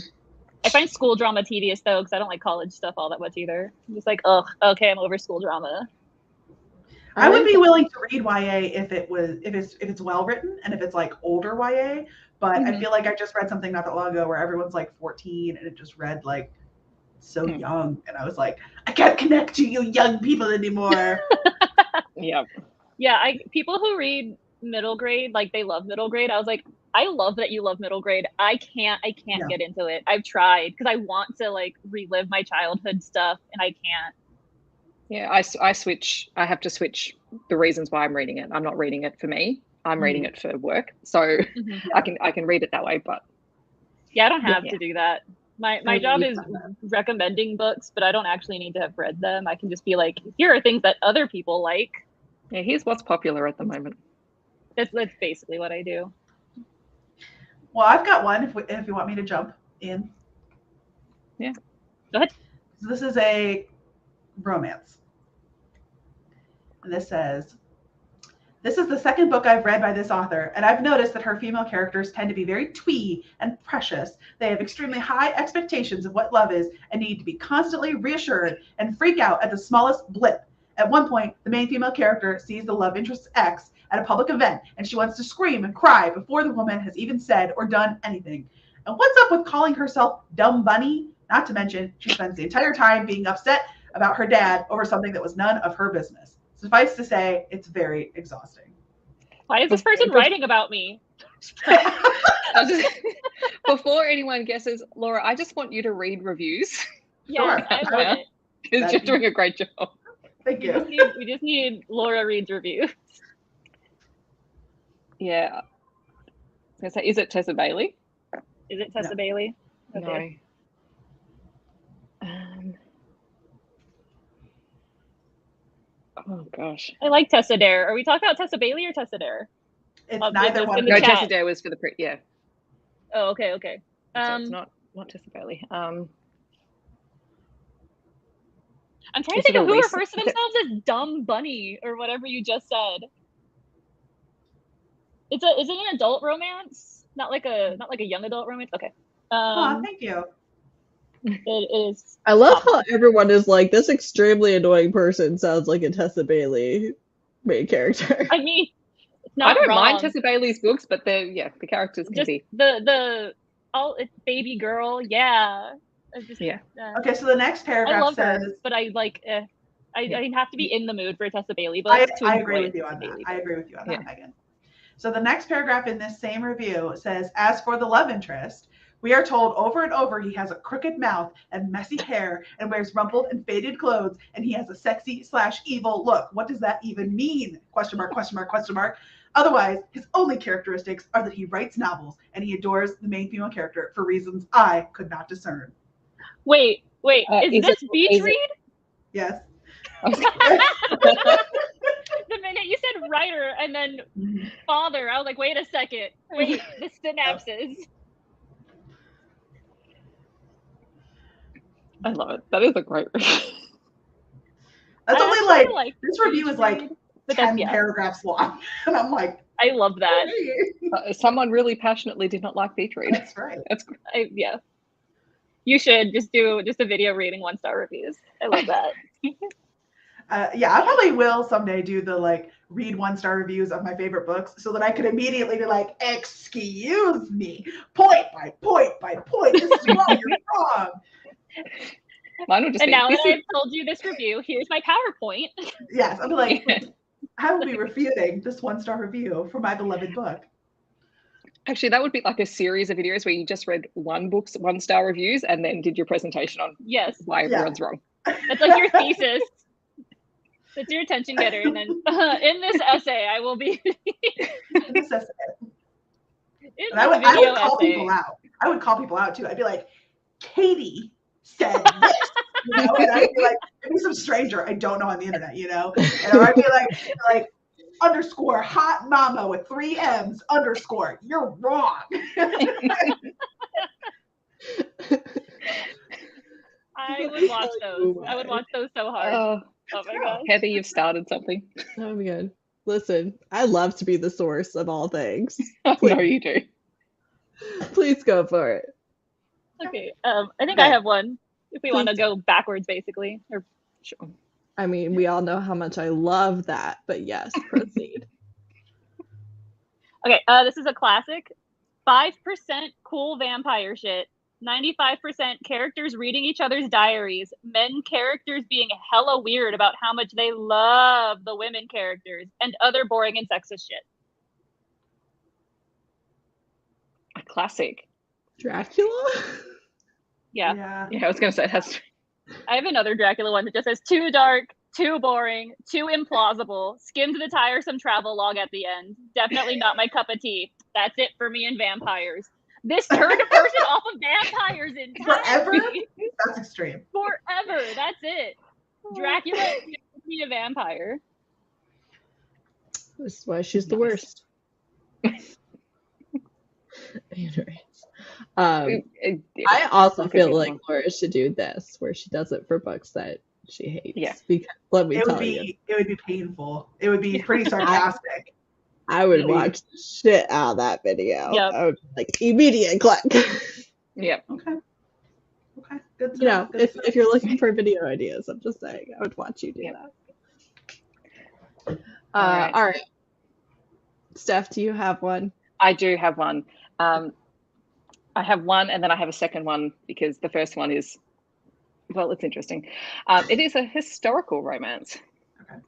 I find school drama tedious though, because I don't like college stuff all that much either. I'm just like, ugh, okay, I'm over school drama. I would be willing to read YA if it's well written and if it's like older YA. But I feel like I just read something not that long ago where everyone's like 14 and it just read like so young, and I was like, I can't connect to you young people anymore. Yeah. Yeah, people who read middle grade, like they love middle grade. I was like, I love that you love middle grade. I can't get into it. I've tried because I want to like relive my childhood stuff and I can't. Yeah, I switch. I have to switch the reasons why I'm reading it. I'm not reading it for me. I'm reading it for work. So I can read it that way, but yeah, I don't have to do that. My job is recommending books, but I don't actually need to have read them. I can just be like, here are things that other people like. Yeah, here's what's popular at the moment. That's basically what I do. Well, I've got one if you want me to jump in. Yeah. Go ahead. So this is a romance. And this says, this is the second book I've read by this author, and I've noticed that her female characters tend to be very twee and precious. They have extremely high expectations of what love is and need to be constantly reassured and freak out at the smallest blip. At one point, the main female character sees the love interest's ex at a public event, and she wants to scream and cry before the woman has even said or done anything. And what's up with calling herself Dumb Bunny? Not to mention, she spends the entire time being upset about her dad over something that was none of her business. Suffice to say, it's very exhausting. Why is this person writing about me? Before anyone guesses, Laura, I just want you to read reviews. Yeah, Sure. I love it. Because you're doing a great job. Thank you. We just need Laura reads reviews. Yeah. I was going to say, is it Tessa Bailey? Is it Tessa Bailey? Okay. No. Oh gosh. I like Tessa Dare. Are we talking about Tessa Bailey or Tessa Dare? It's neither one. No, Tessa Dare was for the yeah. Oh, okay. So it's not Tessa Bailey. I'm trying to think of who refers to themselves as Dumb Bunny or whatever you just said. Is it an adult romance? Not like a young adult romance? Okay. Thank you. It is. I love how everyone is like, this extremely annoying person sounds like a Tessa Bailey main character. I mean, it's not I don't wrong. mind Tessa Bailey's books, but the characters can just be it's baby girl, yeah. Okay, so the next paragraph I love says, her, but I like. I have to be in the mood for a Tessa Bailey book. I agree with you on that. I agree with you on that, Megan. So the next paragraph in this same review says, as for the love interest, we are told over and over he has a crooked mouth and messy hair and wears rumpled and faded clothes, and he has a sexy/evil look. What does that even mean? Question mark, question mark, question mark. Otherwise, his only characteristics are that he writes novels and he adores the main female character for reasons I could not discern. Wait, is this Beach Read? Yes. The minute you said writer and then father, I was like, wait a second. Wait, the synapses. I love it. That is a great review. That's only like this review is like 10 paragraphs long. And I'm like, I love that. Someone really passionately did not like Beach Read. That's right. That's great. Yeah. You should just do a video reading 1-star reviews. I love that. Yeah, I probably will someday do the like read 1-star reviews of my favorite books so that I could immediately be like, excuse me, point by point by point. This is wrong, you're wrong. Mine will just And be, now that this is- I've told you this review, here's my PowerPoint. Yes, I'll be like, I will be refuting this 1-star review for my beloved book. Actually, that would be like a series of videos where you just read one book's 1-star reviews and then did your presentation on Yes, why everyone's wrong. that's like your thesis. That's your attention getter. And then in this essay, I will be. In this essay. In And I would video call essay. people out. I would call people out too. I'd be like, Katie said this, you know, and I'd be like, it'd be some stranger I don't know on the internet, you know, and I'd be like underscore hot mama with 3 M's underscore, you're wrong. I would watch those. I would watch those so hard. Oh my god. Heather, you've started something. Oh my god. Listen, I love to be the source of all things. I know you do. Please go for it. Okay. I think I have one. If we want to go backwards, basically. Or Sure. I mean, we all know how much I love that, but yes, proceed. Okay, this is a classic. 5% cool vampire shit. 95% characters reading each other's diaries. Men characters being hella weird about how much they love the women characters. And other boring and sexist shit. A classic. Dracula? Yeah. Yeah, I was going to say it has. I have another Dracula one that just says too dark, too boring, too implausible. Skimmed the tiresome travel log at the end. Definitely not my cup of tea. That's it for me and vampires. This turned a person off of vampires entirely. Forever? That's extreme. Forever. That's it. Dracula is me a vampire. This is why she's the worst. I also feel like Laura should do this, where she does it for books that she hates. Yeah. Because let me tell you, it would be painful. It would be pretty sarcastic. I would watch the shit out of that video. Yep. I would like immediate click. Yep. Okay. Good. You know, if you're looking for video ideas, I'm just saying, I would watch you do that. All right. Steph, do you have one? I do have one. I have one, and then I have a second one because the first one is, well, it's interesting. It is a historical romance. Okay.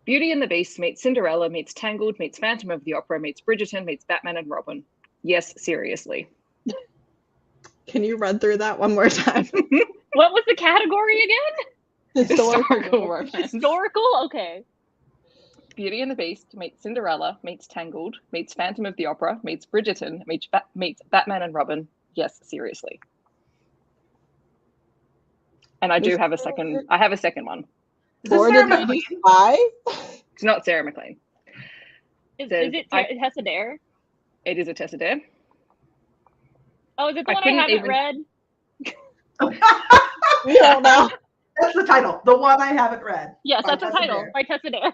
Beauty and the Beast meets Cinderella, meets Tangled, meets Phantom of the Opera, meets Bridgerton, meets Batman and Robin. Yes, seriously. Can you run through that one more time? What was the category again? Historical romance. Historical? Okay. Beauty and the Beast meets Cinderella, meets Tangled, meets Phantom of the Opera, meets Bridgerton, meets Batman and Robin. Yes, seriously. And I do have a second. I have a second one. Is this Sarah McLean? It's not Sarah McLean. Is it Tessa Dare? It is a Tessa Dare. Oh, is it the one I haven't read? We don't know. That's the title. The one I haven't read. Yes, that's the title. By Tessa Dare.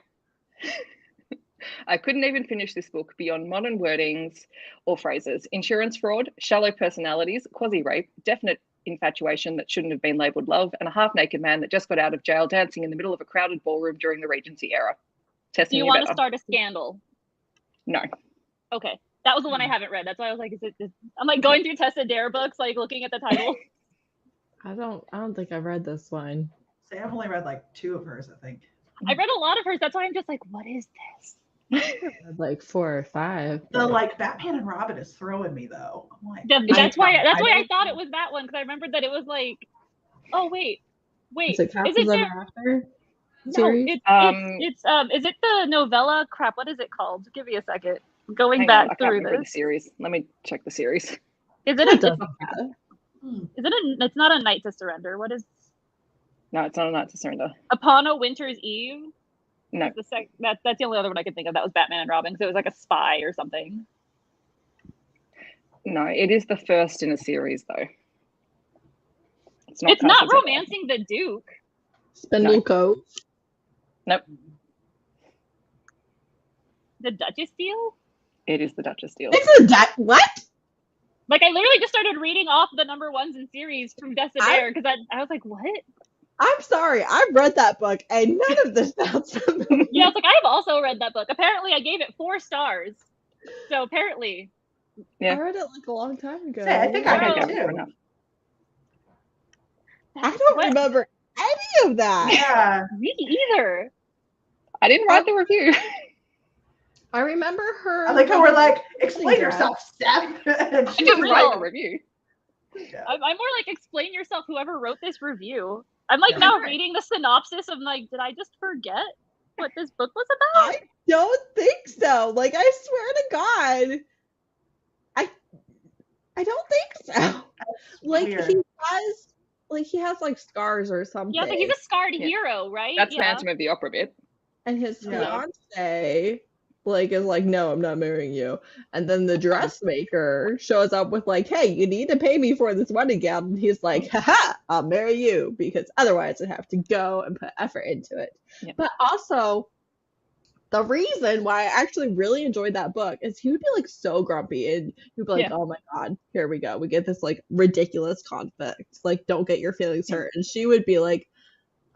I couldn't even finish this book beyond modern wordings or phrases. Insurance fraud, shallow personalities, quasi-rape, definite infatuation that shouldn't have been labelled love, and a half-naked man that just got out of jail dancing in the middle of a crowded ballroom during the Regency era. Do you want to start a scandal? No. Okay. That was the one I haven't read. That's why I was like, I'm like going through Tessa Dare books, like looking at the title. I don't think I've read this one. See, I've only read like 2 of hers, I think. I read a lot of hers. That's why I'm just like, what is this? Like 4 or 5. The like Batman and Robin is throwing me though. I'm like, that's why I thought it was that one, because I remembered that it was like, oh wait, Is it Castles Ever After? No, is it the novella? Crap, what is it called? Give me a second. Going back through the series. Let me check the series. Is it it's not a Night to Surrender. What is? No, it's not a Night to Surrender. Upon a Winter's Eve. No, that's the only other one I could think of. That was Batman and Robin, because it was like a spy or something. No, it is the first in a series though. It's not Romancing the Duke. Spindle Cove. Nope. The Duchess Deal? It is the Duchess Deal. It's a what? Like, I literally just started reading off the number ones in series from Tessa Dare, because I was like, what? I'm sorry, I've read that book and none of this sounds familiar. Yeah, I was like, I've also read that book. Apparently, I gave it 4 stars. So apparently. Yeah. I read it like a long time ago. I think I read it too. I don't What? remember any of that. Yeah. Me either. I didn't write the review. I remember her. I like how we're like, explain Yeah. yourself, Steph. And I she didn't real. write the review. yeah. I'm more like, explain yourself, whoever wrote this review. I'm like Yeah. now reading the synopsis. I'm like, did I just forget what this book was about? I don't think so. Like, I swear to God, I don't think so. Like weird. he has like scars or something. Yeah, but he's a scarred Yeah. hero, right? That's yeah. Phantom of the Opera bit. And his Yeah. fiance like is like, no, I'm not marrying you. And then the dressmaker shows up with like, hey, you need to pay me for this wedding gown. And he's like, haha, I'll marry you because otherwise I'd have to go and put effort into it. Yeah. But also, the reason why I actually really enjoyed that book is he would be like so grumpy and he'd be like, Yeah. oh my God, here we go. We get this like ridiculous conflict. Like, don't get your feelings hurt. And she would be like,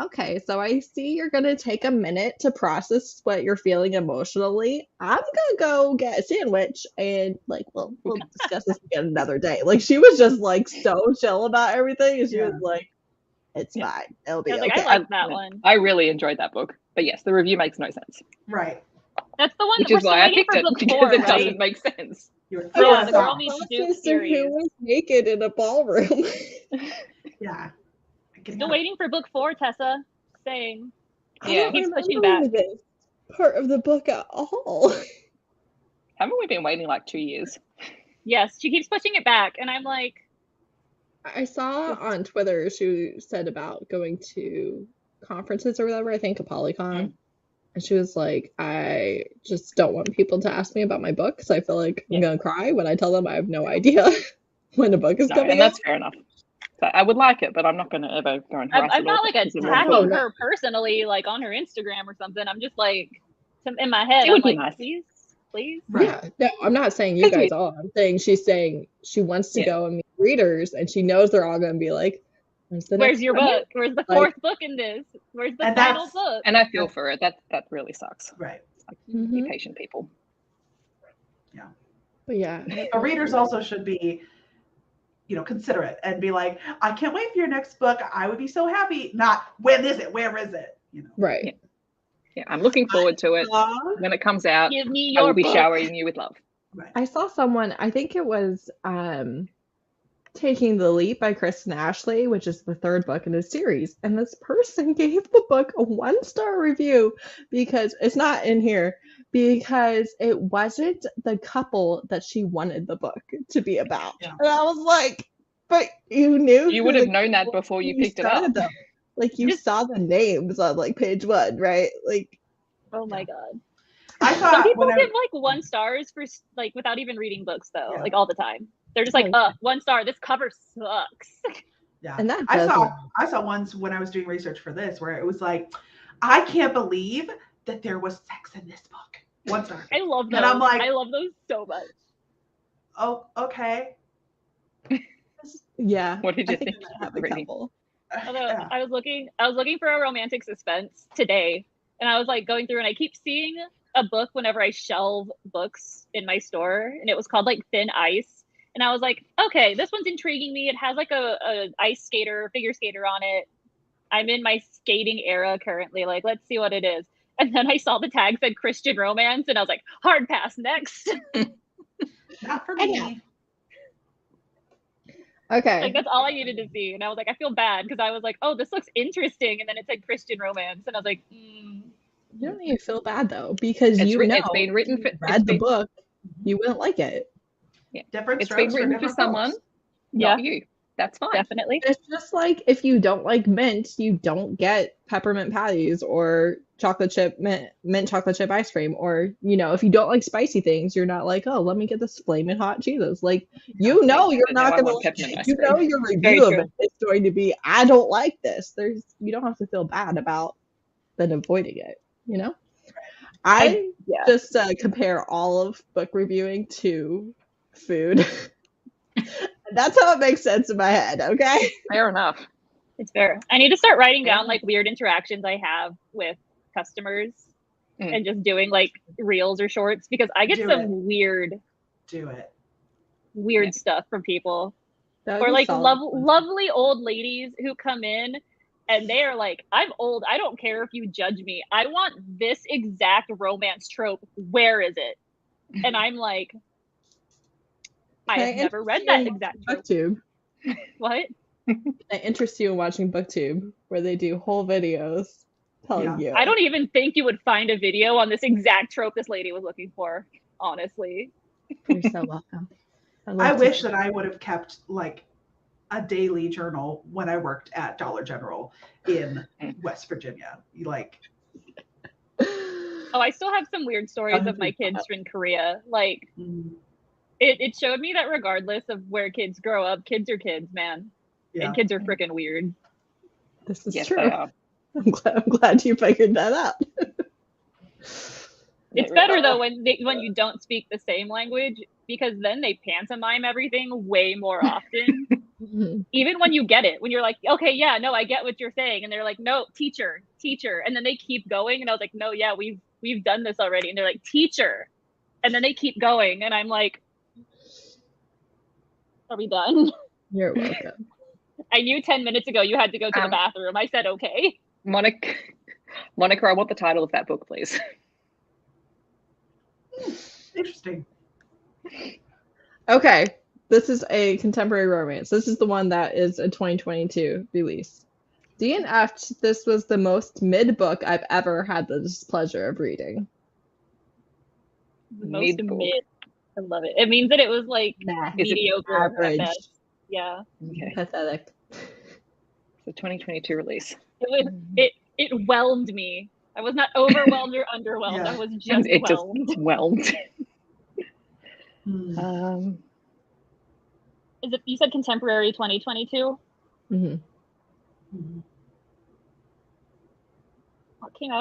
okay, so I see you're going to take a minute to process what you're feeling emotionally. I'm going to go get a sandwich and like, we'll discuss this again another day. Like, she was just like so chill about everything. And she was like, it's fine. It'll be I was like, okay. I like that one. I really enjoyed that book. But yes, the review makes no sense. Right. That's the one Which that we're is still why I waiting picked for it, book because 4, it right? doesn't make sense. You're Yeah, so the girl soft. needs to do Process of series. who was naked in a ballroom. Yeah. Still waiting for book 4, Tessa. Same. I Yeah. don't Keeps pushing remember back. this part of the book at all. Haven't we been waiting like 2 years? Yes, she keeps pushing it back, and I'm like, I saw on Twitter she said about going to conferences or whatever, I think a Polycon. And she was like, I just don't want people to ask me about my book because I feel like I'm going to cry when I tell them I have no idea when a book is coming and out. that's fair enough. So I would like it, but I'm not going to ever go and harass I'm her not like because of attacking Oh, no. her personally, like on her Instagram or something. I'm just like, in my head, It would I'm be like, nice. please. Right. Yeah, no, I'm not saying you guys all. I'm saying she's saying she wants to go and meet readers, and she knows they're all going to be like, Where's your book? book? Where's the 4th book in this? Where's the And final that's- book? And I feel for it. That really sucks. Right. Be patient, people. But yeah, The readers also should be, considerate and be like, I can't wait for your next book. I would be so happy. Not, when is it? Where is it? right. Yeah, I'm looking forward to it. When it comes out, Give me I your will be book. showering you with love. Right. I saw someone, I think it was Taking the Leap by Kristen Ashley, which is the 3rd book in a series. And this person gave the book a 1-star review because it's not in here, because it wasn't the couple that she wanted the book to be about. Yeah. And I was like, but you knew You who would the have known that couple before you when picked it up. started them. Like, you saw the names on like page 1, right? Like, Oh my god. I Some thought people when give like 1 stars for like without even reading books though, Yeah. like all the time. They're just like, 1 star. This cover sucks. yeah. and that I doesn't. saw ones when I was doing research for this where it was like, I can't believe that there was sex in this book. 1 star. I love those. And I'm like, I love those so much. Oh, okay. Yeah. What did you I think think I of have a reading? couple. Although Yeah. I was looking for a romantic suspense today, and I was like going through, and I keep seeing a book whenever I shelve books in my store, and it was called like Thin Ice, and I was like, okay, this one's intriguing me. It has like a ice skater, figure skater on it. I'm in my skating era currently. Like, let's see what it is. And then I saw the tag said Christian romance, and I was like, hard pass next. Not for I me. know. Okay. Like that's all I needed to see, and I was like, I feel bad because I was like, oh, this looks interesting, and then it said Christian romance, and I was like, You don't need to feel bad though, because It's you writ- know it's been written if you for- read it's the been- book, you wouldn't like it. Different It's been strokes written for different someone, folks. yeah, not you. That's fine. definitely. It's just like if you don't like mint, you don't get peppermint patties or chocolate chip mint chocolate chip ice cream, or if you don't like spicy things, you're not like, oh, let me get this flaming hot Cheetos. Like you're Now not I gonna want like peppermint it. ice You know cream. your Very review of true. it is going to be, I don't like this. You don't have to feel bad about then avoiding it. I Yeah. just compare all of book reviewing to food. That's how it makes sense in my head, okay? Fair enough. It's fair. I need to start writing down like weird interactions I have with customers and just doing like reels or shorts because I get Do some it. weird Do it. stuff from people. That would Or be like solid. lovely old ladies who come in and they are like, I'm old. I don't care if you judge me. I want this exact romance trope. Where is it? And I'm like, I have never read that exact trope. Booktube. What? I interest you in watching Booktube, where they do whole videos telling you. I don't even think you would find a video on this exact trope this lady was looking for, honestly. You're so welcome. I wish that I would have kept like a daily journal when I worked at Dollar General in West Virginia. Like, oh, I still have some weird stories of my kids in Korea. Like, it showed me that regardless of where kids grow up, kids are kids, man. Yeah. And kids are freaking weird. This is true. I'm glad you figured that out. It's better though when you don't speak the same language, because then they pantomime everything way more often. Even when you get it, when you're like, okay, yeah, no, I get what you're saying, and they're like, no, teacher, and then they keep going, and I was like, no, yeah, we've done this already, and they're like, teacher, and then they keep going, and I'm like, are we done? You're welcome. I knew 10 minutes ago you had to go to the bathroom. I said okay. Monica, I want the title of that book, please. Interesting. Okay, this is a contemporary romance. This is the one that is a 2022 release. DNF, this was the most mid book I've ever had the displeasure of reading. The most mid. I love it. It means that it was like mediocre at best. Yeah. Okay. Pathetic. The 2022 release. It whelmed me. I was not overwhelmed or underwhelmed. I was just whelmed. Just whelmed. Is it? You said contemporary 2022? What came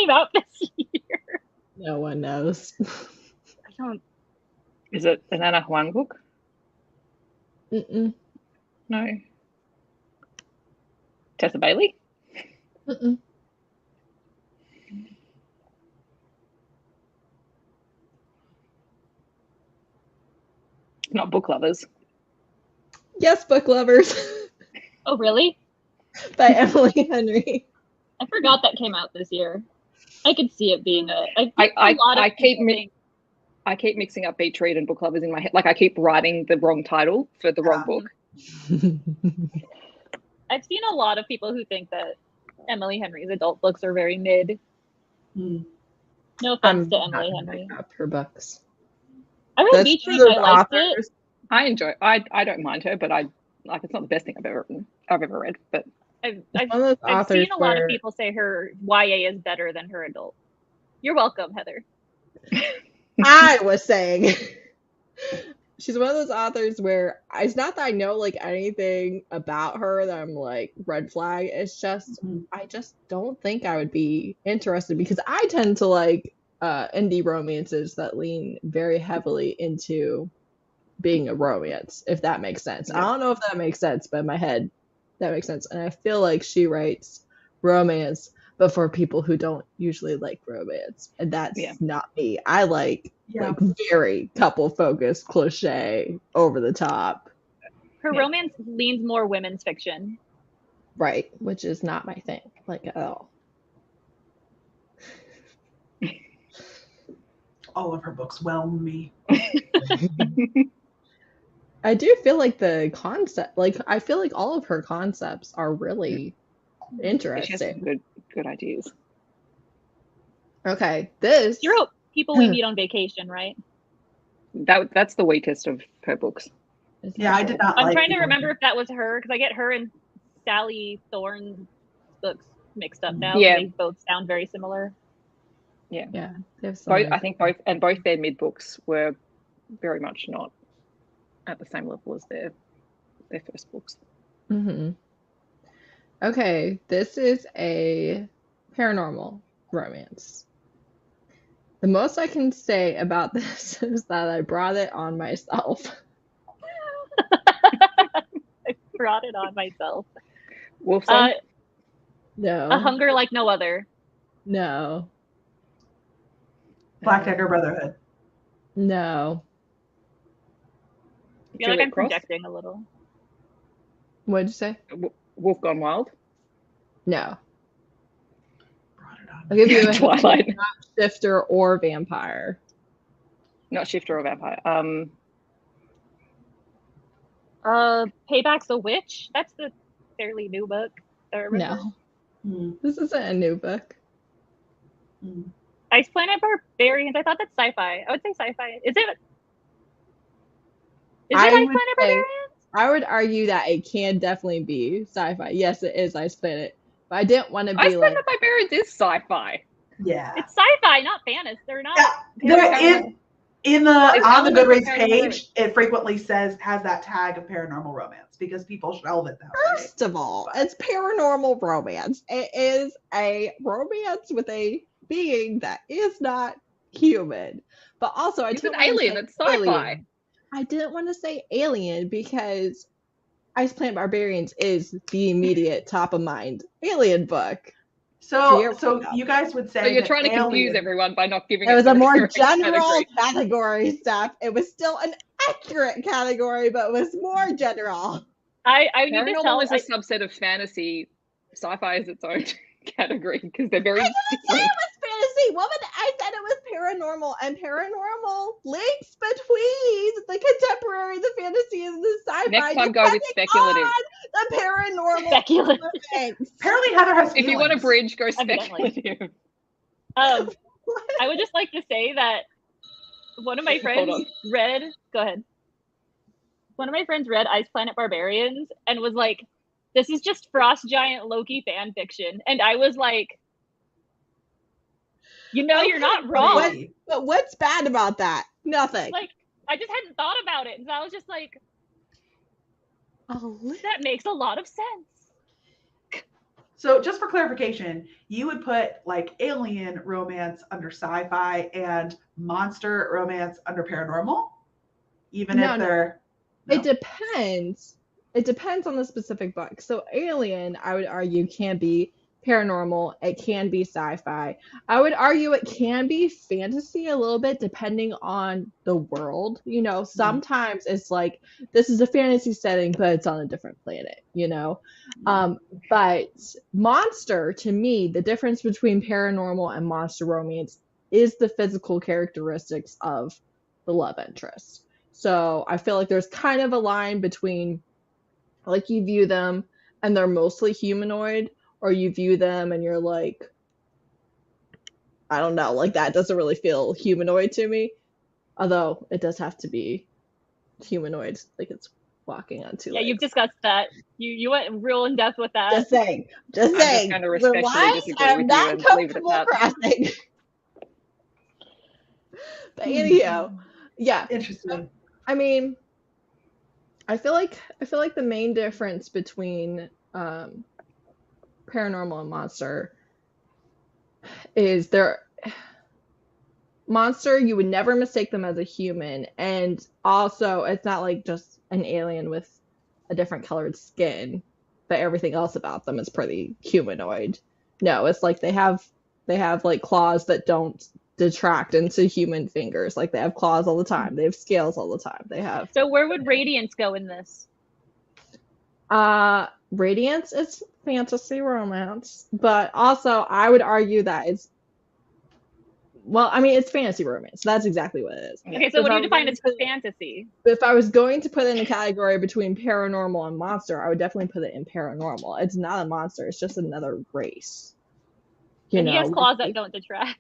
out this year? No one knows. I don't. Is it an Ana Juan book? No. Tessa Bailey? Not Book Lovers. Yes, Book Lovers. Oh, really? By Emily Henry. I forgot that came out this year. I could see it being I keep mixing up Beach Read and Book Lovers in my head. Like I keep writing the wrong title for the wrong book. I've seen a lot of people who think that Emily Henry's adult books are very mid. No offense to Emily Henry. Her books. I read Beach Read and I liked it. I enjoy. I don't mind her, but it's not the best thing I've ever read. But I've seen a lot of people say her YA is better than her adult. You're welcome, Heather. I was saying she's one of those authors where it's not that I know like anything about her that I'm like red flag. It's just I just don't think I would be interested, because I tend to like indie romances that lean very heavily into being a romance, if that makes sense. I don't know if that makes sense, but in my head that makes sense. And I feel like she writes romance, but for people who don't usually like romance, and that's not me. I like very couple focused, cliche, over the top. Her romance leans more women's fiction, right? Which is not my thing, like at all. All of her books whelm me. I do feel like the concept, like I feel like all of her concepts are really interesting. She has some good ideas. Okay, this. You wrote People We Meet on Vacation, right? That's the weakest of her books. Yeah, I did not. I'm trying to remember if that was her, because I get her and Sally Thorne's books mixed up now. Yeah, they both sound very similar. Yeah. I think both their mid books were very much not at the same level as their first books. Okay, this is a paranormal romance. The most I can say about this is that I brought it on myself. I brought it on myself. Wolfson? No. A Hunger Like No Other. No. Blackdecker Brotherhood. No. I feel like I'm projecting a little. What'd you say? Wolf Gone Wild? No. Brought it on. I'll give you a Twilight. not shifter or vampire. Not shifter or vampire. Payback's a Witch. That's the fairly new book. I remember. No. Hmm. This isn't a new book. Hmm. Ice Planet Barbarians. I thought that's sci-fi. I would say sci-fi. Is it I Ice would Planet say- Barbarians? I would argue that it can definitely be sci-fi. Yes, it is Ice Planet. But I didn't want to be Ice like Planet Barbarians is sci-fi. Yeah. It's sci-fi, not fantasy. They're not. Yeah, paranormal. in the It's on the elements of Goodreads paranormal. page, it frequently has that tag of paranormal romance because people shelve it that way. First of all, it's paranormal romance. It is a romance with a being that is not human. But also, It's an alien. It's sci-fi. I didn't want to say alien because Ice Planet Barbarians is the immediate top of mind alien book. So So you guys would say So you're that trying to confuse Alien- everyone by not giving It was a more correct general category. category stuff. It was still an accurate category, but it was more general. I need to Paranormal tell. is a subset of fantasy. Sci-fi is its own category because they're very I didn't say different. it was fantasy, woman. I said it was paranormal, and paranormal links between the contemporary, the fantasy, and the sci-fi. Next time, go with depending speculative. on the paranormal Speculative. things. Apparently, Heather has If feelings. you want a bridge, go Evidently. speculative. I would just like to say that one of my friends on. read. Go ahead. One of my friends read Ice Planet Barbarians and was like, "This is just Frost Giant Loki fan fiction," and I was like, you're not wrong. What? But what's bad about that? Nothing. Like, I just hadn't thought about it, and so I was just like, Oh, that makes a lot of sense. So just for clarification, you would put like alien romance under sci-fi and monster romance under paranormal, even No, if no. they're. It depends. It depends on the specific book. So Alien, I would argue, can be paranormal. It can be sci-fi. I would argue it can be fantasy a little bit depending on the world. Sometimes it's like this is a fantasy setting, but it's on a different planet, But monster, to me, the difference between paranormal and monster romance is the physical characteristics of the love interest. So I feel like there's kind of a line between, like, you view them and they're mostly humanoid, or you view them and you're like, I don't know, like that doesn't really feel humanoid to me. Although it does have to be humanoid, like it's walking on two legs. You've discussed that. You went real in depth with that. Just saying. I'm just going to respectfully disagree with you and leave it at that. Crossing. But anyhow, yeah. Interesting. I mean, I feel like the main difference between paranormal and monster is monster, you would never mistake them as a human, and also it's not like just an alien with a different colored skin, but everything else about them is pretty humanoid. No, it's like they have like claws that don't detract into human fingers. Like they have claws all the time. They have scales all the time. They have. So where would Radiance go in this? Radiance is fantasy romance, but also I would argue that it's fantasy romance. That's exactly what it is. Okay, so what do you define as fantasy? If I was going to put it in a category between paranormal and monster, I would definitely put it in paranormal. It's not a monster. It's just another race. And he has claws that don't detract.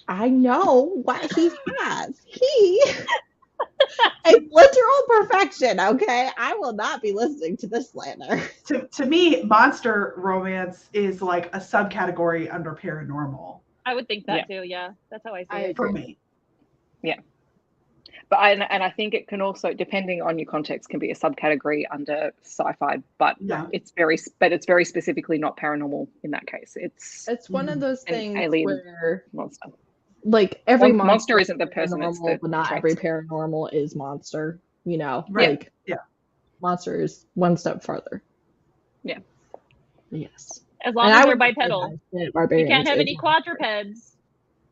I know what he has. He a literal perfection, okay? I will not be listening to this slander. To me, monster romance is like a subcategory under paranormal. I would think that too, yeah. That's how I see it. For me. Yeah. But I think it can also, depending on your context, can be a subcategory under sci-fi, but it's very specifically not paranormal in that case. It's one of those things alien where monster. Like every monster isn't the person, it's the but not every paranormal is monster, Right. Like yeah. Monster is one step further. Yeah. Yes. As long as they're bipedal. You can't have any quadrupeds.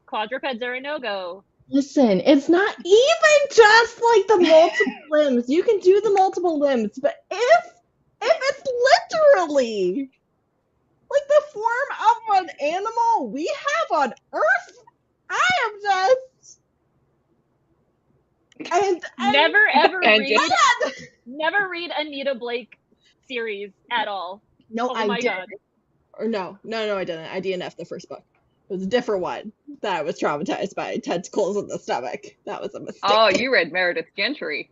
Quadrupeds are a no-go. Listen, it's not even just like the multiple limbs. You can do the multiple limbs, but if if it's literally like the form of an animal we have on Earth, I am just Never ever and read never read Anita Blake series at all. No, Oh I my didn't. God. Or no, I didn't. I DNF'd the first book. It was a different one that I was traumatized by tentacles in the stomach. That was a mistake. Oh, you read Meredith Gentry.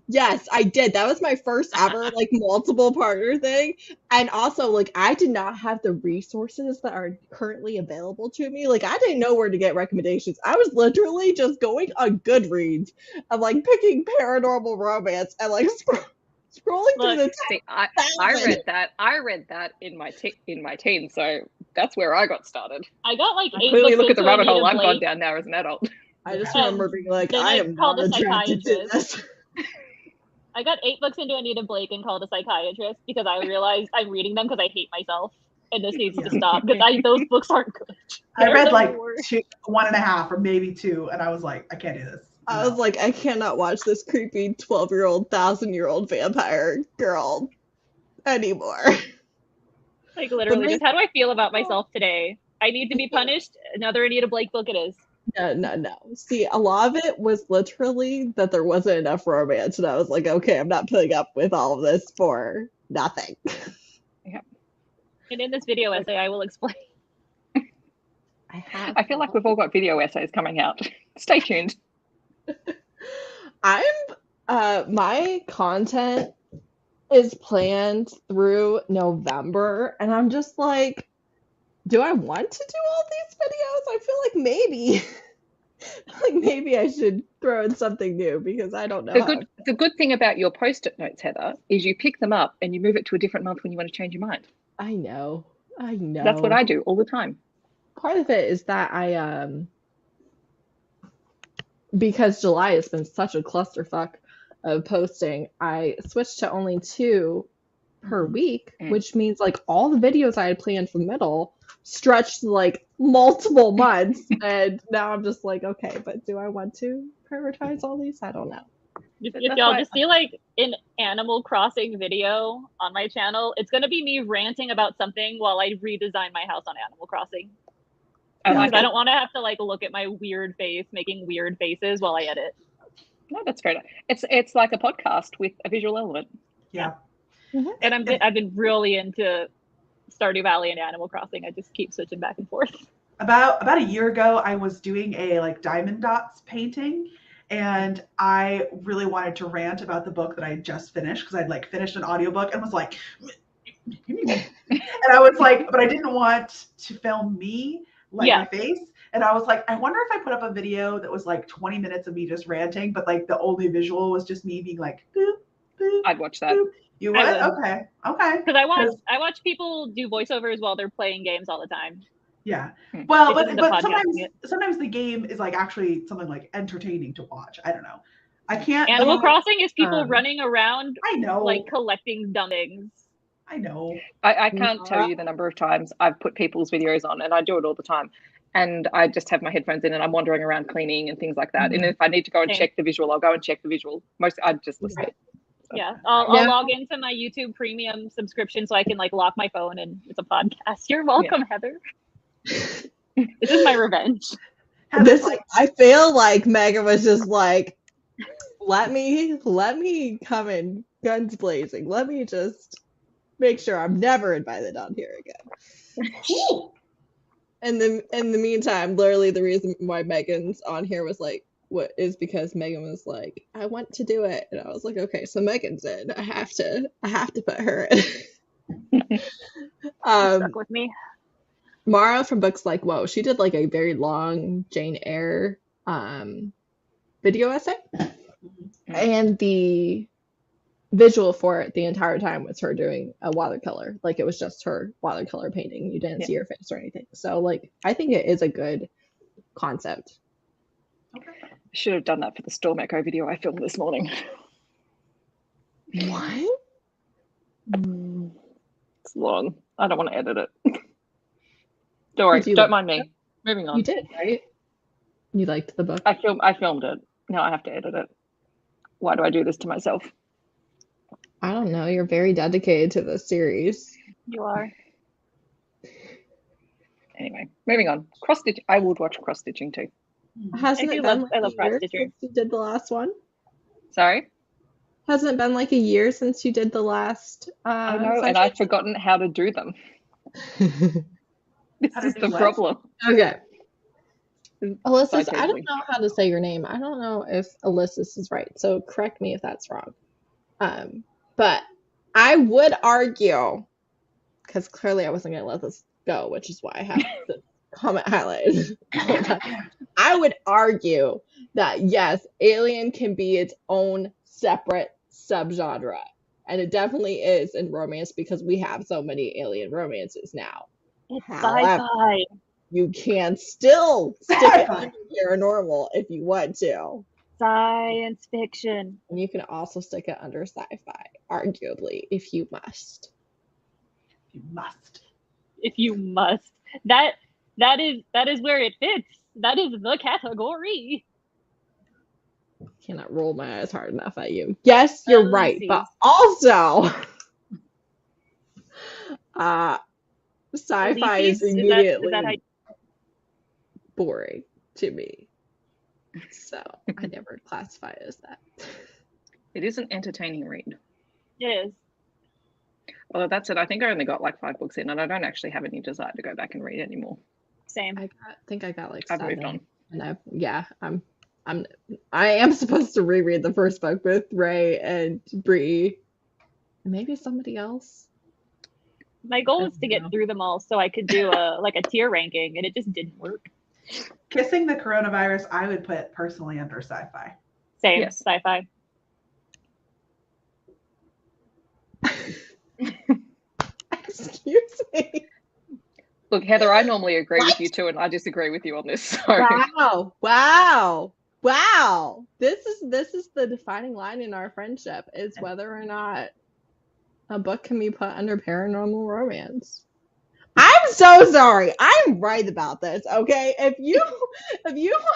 Yes, I did. That was my first ever like multiple partner thing. And also like I did not have the resources that are currently available to me. Like I didn't know where to get recommendations. I was literally just going on Goodreads and like picking paranormal romance and like scrolling through the See, I read that in my teens, so that's where I got started. I got like 8 Clearly, books look at the into rabbit hole Anita I've gone Blake. down now as an adult. I just remember being like, then I I am called not a attracted to psychiatrist. this. I got 8 books into Anita Blake and called a psychiatrist because I realized I'm reading them because I hate myself and this needs to stop because those books aren't good. I read the like worst. 1.5 or maybe 2, and I was like, I can't do this. I was like, I cannot watch this creepy 12-year-old, 1,000-year-old vampire girl anymore. Like literally, just how do I feel about myself today? I need to be punished. Another Anita Blake book it is. No. See, a lot of it was literally that there wasn't enough romance, and I was like, okay, I'm not putting up with all of this for nothing. Yeah. And in this video essay, I will explain. I feel like we've all got video essays coming out. Stay tuned. My content is planned through November, and I'm just like, do I want to do all these videos? I feel like maybe I should throw in something new because I don't know. The good thing about your post-it notes, Heather, is you pick them up and you move it to a different month when you want to change your mind. I know. That's what I do all the time. Part of it is that because July has been such a clusterfuck of posting, I switched to only 2 per week, which means like all the videos I had planned for the middle stretched like multiple months, and now I'm just like, okay, but do I want to prioritize all these? I don't know. If y'all just see like an Animal Crossing video on my channel, it's gonna be me ranting about something while I redesign my house on Animal Crossing. Because I don't want to have to like look at my weird face making weird faces while I edit. No, that's fair. It's like a podcast with a visual element. Yeah. Mm-hmm. And I've been really into Stardew Valley and Animal Crossing. I just keep switching back and forth. About a year ago, I was doing a like diamond dots painting, and I really wanted to rant about the book that I had just finished because I'd like finished an audiobook and was like, and I was like, but I didn't want to film me like my face. And I was like, I wonder if I put up a video that was like 20 minutes of me just ranting, but like the only visual was just me being like, boop, boop. I'd watch that. Boop. You would? Okay. Because I watch people do voiceovers while they're playing games all the time. Yeah. Well, but sometimes the game is like actually something like entertaining to watch. I don't know. I can't. Animal Crossing is people running around. I know. Like collecting dumb things. I know. I can't tell you the number of times I've put people's videos on, and I do it all the time. And I just have my headphones in and I'm wandering around cleaning and things like that. And if I need to go and check the visual, I'll go and check the visual. I just listen. Right. So. Yeah, I'll log into my YouTube Premium subscription so I can like lock my phone and it's a podcast. You're welcome, Heather. This is my revenge. I feel like Megan was just like, let me come in guns blazing. Let me just make sure I'm never invited on here again. And then in the meantime, literally the reason why Megan's on here was like, what is because Megan was like, I want to do it. And I was like, okay, so Megan's in. I have to put her in. Stuck with me. Mara from Books Like Whoa, she did like a very long Jane Eyre video essay. And the visual for it the entire time was her doing a watercolor. Like it was just her watercolor painting. You didn't see her face or anything. So like I think it is a good concept. Okay. I should have done that for the Storm Echo video I filmed this morning. What? It's long. I don't want to edit it. Don't worry. Don't mind me. Moving on. You did, right? You liked the book? I filmed it. Now I have to edit it. Why do I do this to myself? I don't know. You're very dedicated to this series. You are. Anyway, moving on. Cross stitch. I would watch cross stitching too. Hasn't I it do been love- like I love a year cross-stitching. since you did the last one? Sorry. Hasn't it been like a year since you did the last? I know, and I've forgotten how to do them. This How to is do the what? problem. Okay. Alyssa, Side I don't tabling. know how to say your name. I don't know if Alyssa's is right, so correct me if that's wrong. But I would argue, because clearly I wasn't going to let this go, which is why I have the comment highlighted. I would argue that yes, Alien can be its own separate subgenre, and it definitely is in romance because we have so many alien romances now. It's However, sci-fi. you can still stick it under paranormal if you want to. Science fiction. And you can also stick it under sci-fi, arguably, if you must. You must. If you must. That is where it fits. That is the category. I cannot roll my eyes hard enough at you. Yes, you're right, Lucy. but also sci-fi is Ulysses? immediately Is that how boring to me. So I never classify it as that. It is an entertaining read. it is? Although that's it. I think I only got like 5 books in, and I don't actually have any desire to go back and read anymore. Same. I think I got like I've 7. moved on. And I am supposed to reread the first book with Ray and Bree. Maybe somebody else. My goal I was to don't get know. through them all so I could do a tier ranking, and it just didn't work. Kissing the Coronavirus, I would put personally under sci-fi. Same. Yes. Sci-fi. Excuse me. Look, Heather, I normally agree with you too, and I disagree with you on this. So Wow. This is the defining line in our friendship is whether or not a book can be put under paranormal romance. I'm so sorry. I'm right about this, okay? If you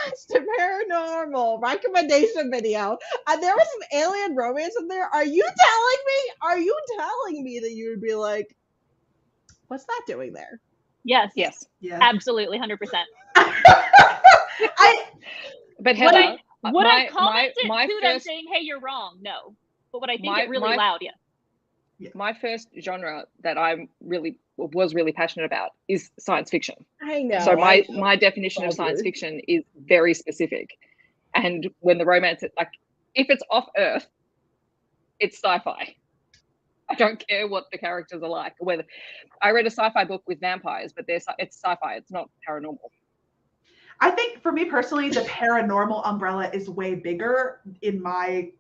watched a paranormal recommendation video and there was an alien romance in there, are you telling me that you would be like, what's that doing there? Yes. yes. Yeah. Absolutely. 100%. But Would Heather, I comment it my to them first saying, hey, you're wrong? No. But would I think My- it really my- loud? Yeah. my first genre that I was really passionate about is science fiction. I know. So I know. my definition of science Bugger. fiction is very specific. And when the romance, like, if it's off Earth, it's sci-fi. I don't care what the characters are like. Whether I read a sci-fi book with vampires, but it's sci-fi. It's not paranormal. I think for me personally, the paranormal umbrella is way bigger in my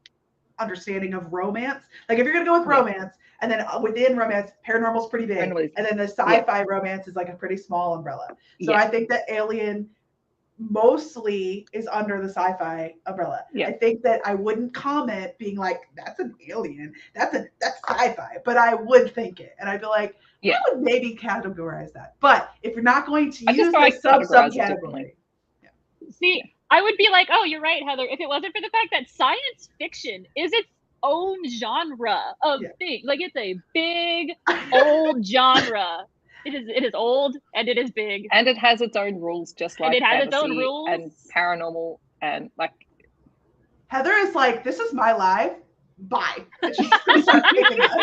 understanding of romance. Like if you're gonna go with romance, and then within romance, paranormal's pretty big, Paranormal is- and then the sci-fi romance is like a pretty small umbrella. So I think that Alien mostly is under the sci-fi umbrella. Yeah. I think that I wouldn't comment being like, that's an alien, that's sci-fi, but I would think it. And I'd be like, Yeah. I would maybe categorize that. But if you're not going to I use just thought I the categorized it differently. subcategory. See, I would be like, oh, you're right, Heather. If it wasn't for the fact that science fiction is its own genre of thing, like it's a big old genre. It is old and it is big. And it has its own rules, just like it has its own fantasy rules. and paranormal and like. Heather is like, this is my life. Bye. And she's gonna start kicking us.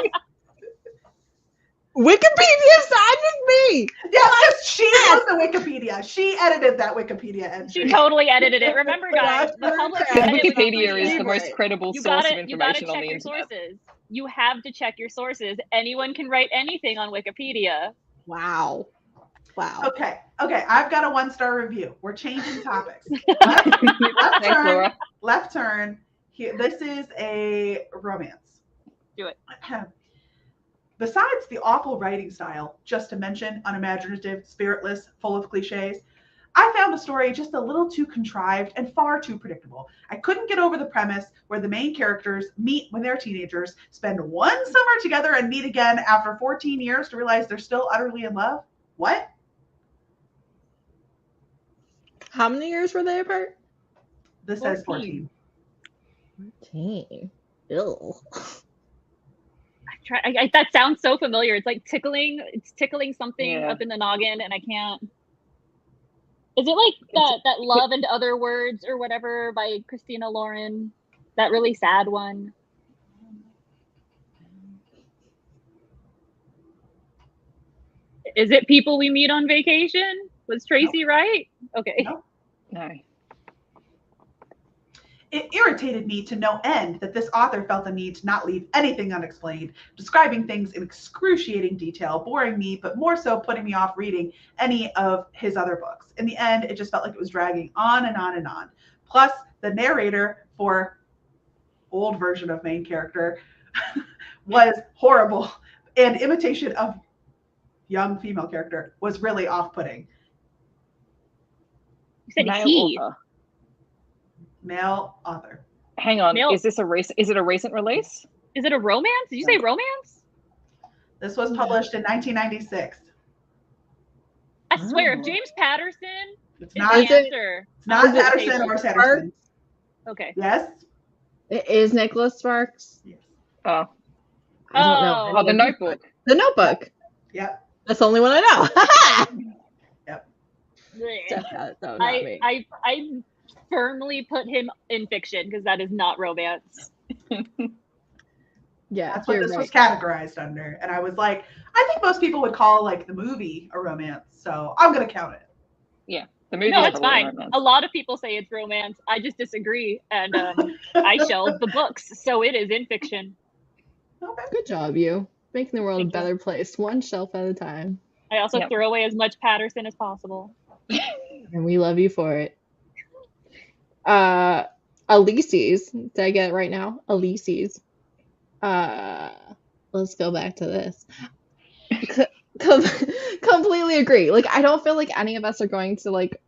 Wikipedia side with me. Yeah, because she wrote the Wikipedia. She edited that Wikipedia entry. She totally edited it. Remember, guys, the public credit Wikipedia is the most credible you source gotta, of information you on gotta check the your internet. sources. You have to check your sources. Anyone can write anything on Wikipedia. Wow. Okay. I've got a 1-star review. We're changing topics. Thanks, Laura. Left turn. Here, this is a romance. Do it. Besides the awful writing style, just to mention, unimaginative, spiritless, full of cliches, I found the story just a little too contrived and far too predictable. I couldn't get over the premise where the main characters meet when they're teenagers, spend one summer together, and meet again after 14 years to realize they're still utterly in love. What? How many years were they apart? This says 14. 14. Ew. that sounds so familiar. It's like tickling. It's tickling something up in the noggin, and I can't. Is it like that Love and Other Words or whatever by Christina Lauren? That really sad one. Is it People We Meet on Vacation? Was Tracy right? Okay. No. It irritated me to no end that this author felt the need to not leave anything unexplained, describing things in excruciating detail, boring me, but more so putting me off reading any of his other books. In the end, it just felt like it was dragging on and on and on. Plus, the narrator for old version of main character was horrible, and imitation of young female character was really off-putting. You said he. Male author. Hang on. Is it a recent release? Is it a romance? Did you say romance? This was published in 1996. I swear, if James Patterson It's is not. the answer. It's not Patterson or Sanderson. Okay. Yes. It is Nicholas Sparks. Yes. Oh. I don't know. Oh, The Notebook. The Notebook. Yep. That's the only one I know. Yep. I firmly put him in fiction because that is not romance. Yeah, that's what this was categorized under, and I was like, I think most people would call like the movie a romance, so I'm gonna count it. Yeah, the movie. No, it's fine. A lot of people say it's romance. I just disagree, and I shelved the books, so it is in fiction. Okay. Good job, you making the world a better place, one shelf at a time. I also throw away as much Patterson as possible, and we love you for it. Elise's. Did I get it right now? Elise's. Let's go back to this. Completely agree. Like, I don't feel like any of us are going to like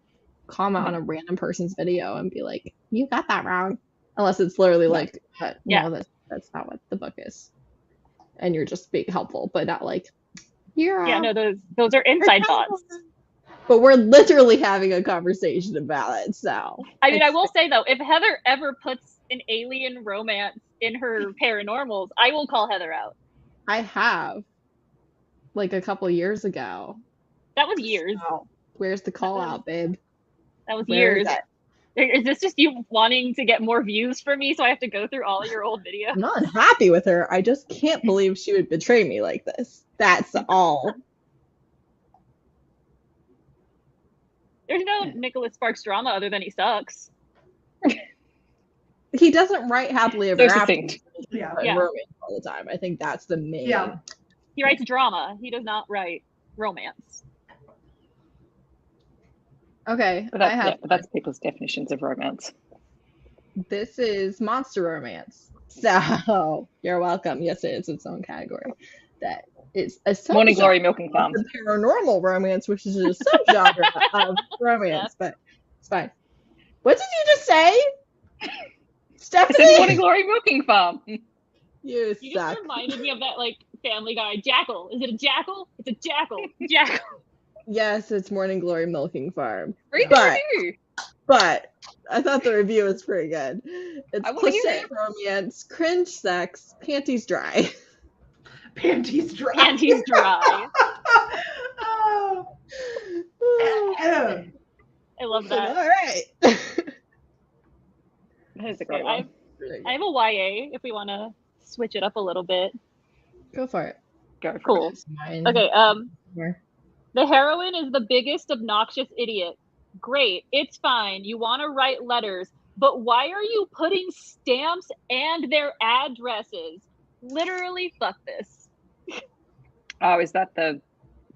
comment on a random person's video and be like, "You got that wrong," unless it's literally like, "No, that's not what the book is," and you're just being helpful, but not like, "You're no, those are inside thoughts." But we're literally having a conversation about it, so. I mean, I will say, though, if Heather ever puts an alien romance in her paranormals, I will call Heather out. I have. Like a couple years ago. That was years. So, where's the call out, babe? That was years. Is this just you wanting to get more views for me so I have to go through all of your old videos? I'm not happy with her. I just can't believe she would betray me like this. That's all. There's no Nicholas Sparks drama other than he sucks. He doesn't write happily ever after. Yeah. Romance all the time. I think that's the main. Yeah. He writes drama. He does not write romance. Okay. That's people's definitions of romance. This is monster romance. So you're welcome. Yes, it is its own category. That is a Morning Glory Milking Farm. The paranormal romance, which is a subgenre of romance, but it's fine. What did you just say? Stephanie? I said Morning Glory Milking Farm. You suck. Just reminded me of that like Family Guy. Jackal. Is it a jackal? It's a jackal. Jackal. Yes, it's Morning Glory Milking Farm. Read the review. But I thought the review was pretty good. It's cliché romance, cringe sex, panties dry. Panties dry. Panties dry. I love that. All right. That is a great one. I have a YA if we want to switch it up a little bit. Go for it. Cool. Okay. The heroine is the biggest obnoxious idiot. Great. It's fine. You want to write letters, but why are you putting stamps and their addresses? Literally, fuck this. Oh, is that the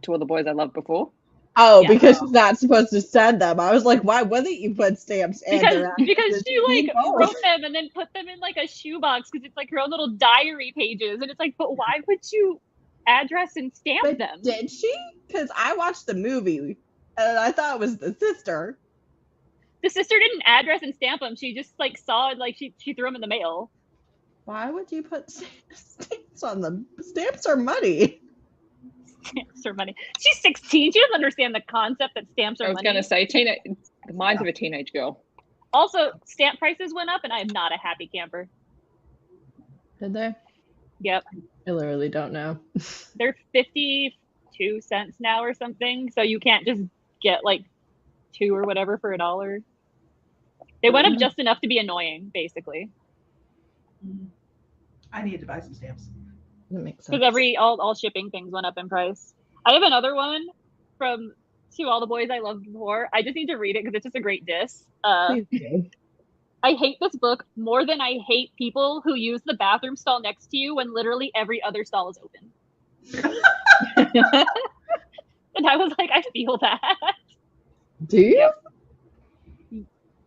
To All the Boys I Loved Before? Oh, yeah. Because she's not supposed to send them. I was like, why wouldn't you put stamps and their addresses? Because she like wrote them and then put them in like a shoebox because it's like her own little diary pages, and it's like, but why would you address and stamp them? Did she? Because I watched the movie and I thought it was the sister. The sister didn't address and stamp them. She just like saw it, like she threw them in the mail. Why would you put stamps on them? Stamps are money. Stamps are money. She's 16. She doesn't understand the concept that stamps are money. I was going to say, the minds of a teenage girl. Also, stamp prices went up, and I am not a happy camper. Did they? Yep. I literally don't know. They're 52 cents now or something, so you can't just get like 2 or whatever for $1. They went up just enough to be annoying, basically. I need to buy some stamps. That makes sense. Because all shipping things went up in price. I have another one from To All the Boys I Loved Before. I just need to read it because it's just a great diss. Please do. I hate this book more than I hate people who use the bathroom stall next to you when literally every other stall is open. And I was like, I feel that. Do you? Yep.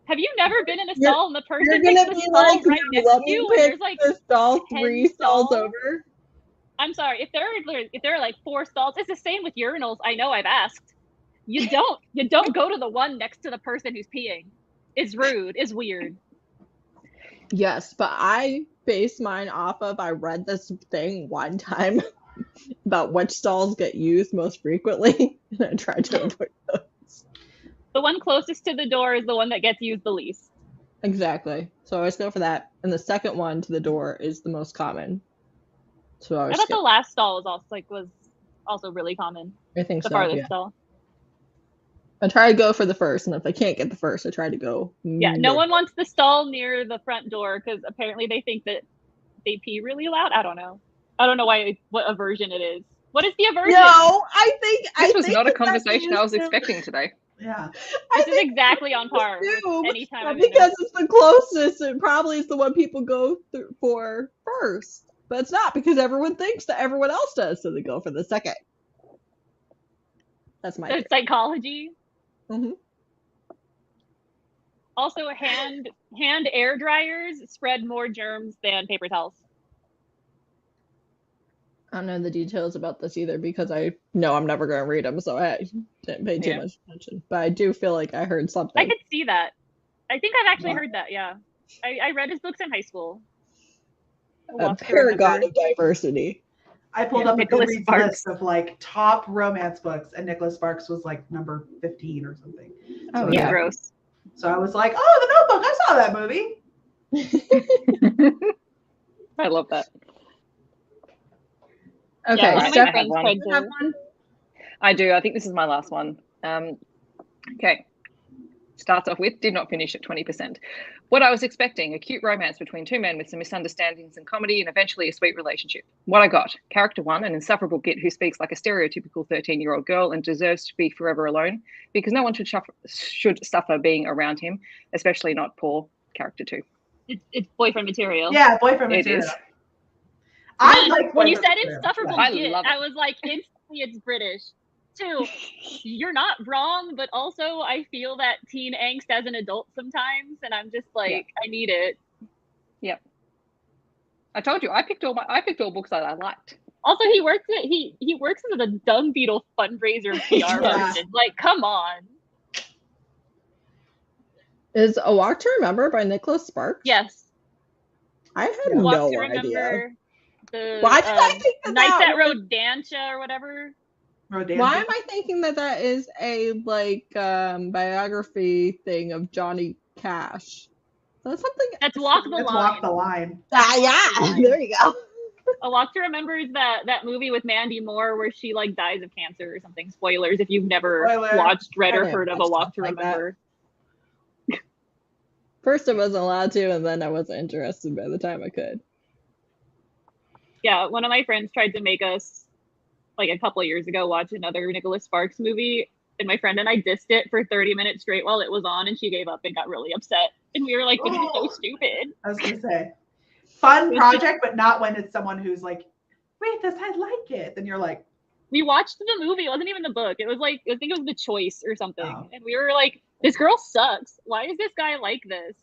Have you never been in a stall and the person You're picks gonna the be stall like, right "Here, next let to me you and pick there's like the stall 10 3 stalls stalls? over." I'm sorry, if there are like 4 stalls, it's the same with urinals. I know, I've asked. You don't go to the one next to the person who's peeing. It's rude. It's weird. Yes, but I base mine off of I read this thing one time about which stalls get used most frequently, and I tried to avoid those. The one closest to the door is the one that gets used the least. Exactly. So I always go for that, and the second one to the door is the most common. So I I always thought skip. the last stall was also really common. I think The so. farthest Yeah. stall. I try to go for the first, and if I can't get the first, I try to go. Yeah, no one wants the stall near the front door because apparently they think that they pee really loud. I don't know. I don't know what aversion it is. What is the aversion? No, I think This was not a that conversation I was is- expecting today. Yeah. This is exactly on par with assume any time that I've been because it's the closest, it probably is the one people go for first. But it's not because everyone thinks that everyone else does, so they go for the second. That's my So theory. psychology. Mhm. Also, hand air dryers spread more germs than paper towels. I don't know the details about this either because I know I'm never going to read them, so I didn't pay too much attention. But I do feel like I heard something. I could see that. I think I've actually heard that. Yeah, I read his books in high school. A paragon of diversity. I pulled up a Nicholas Goodreads Sparks. list of like top romance books, and Nicholas Sparks was like number 15 or something. Oh, So, yeah. Gross. So I was like, oh, The Notebook. I saw that movie. I love that. Okay, Yeah, one of my Steph, friends tried you have to. one? I do. I think this is my last one. Okay. Starts off with, did not finish at 20%. What I was expecting, a cute romance between 2 men with some misunderstandings and comedy and eventually a sweet relationship. What I got, character 1, an insufferable git who speaks like a stereotypical 13-year-old girl and deserves to be forever alone because no one should suffer being around him, especially not poor character 2. It's boyfriend material. Yeah, boyfriend It material. is. I like When you boyfriend said material. insufferable I git, love it. I was like, instantly it's British. 2, you're not wrong, but also I feel that teen angst as an adult sometimes, and I'm just like, I need it. Yep. I told you, I picked all books that I liked. Also, he works as a dung beetle fundraiser PR person. Like, come on. Is A Walk to Remember by Nicholas Sparks? Yes. I had Walk no to idea. Remember the Why did I think that Nights that at was- Rodantia or whatever. Why am I thinking that that is a biography thing of Johnny Cash? That's something. That's Walk the Let's Line. walk the line. Yeah, there you go. A Walk to Remember is that movie with Mandy Moore where she like dies of cancer or something. Spoilers if you've never watched, read, or heard of A Walk to Remember. First I wasn't allowed to, and then I wasn't interested by the time I could. Yeah, one of my friends tried to make us, like a couple of years ago, watch another Nicholas Sparks movie, and my friend and I dissed it for 30 minutes straight while it was on, and she gave up and got really upset. And we were like, this is so stupid. I was gonna say, fun project, but not when it's someone who's like, wait, I like it. Then you're like, we watched the movie. It wasn't even the book. It was like, I think it was The Choice or something. Oh. And we were like, this girl sucks. Why is this guy like this?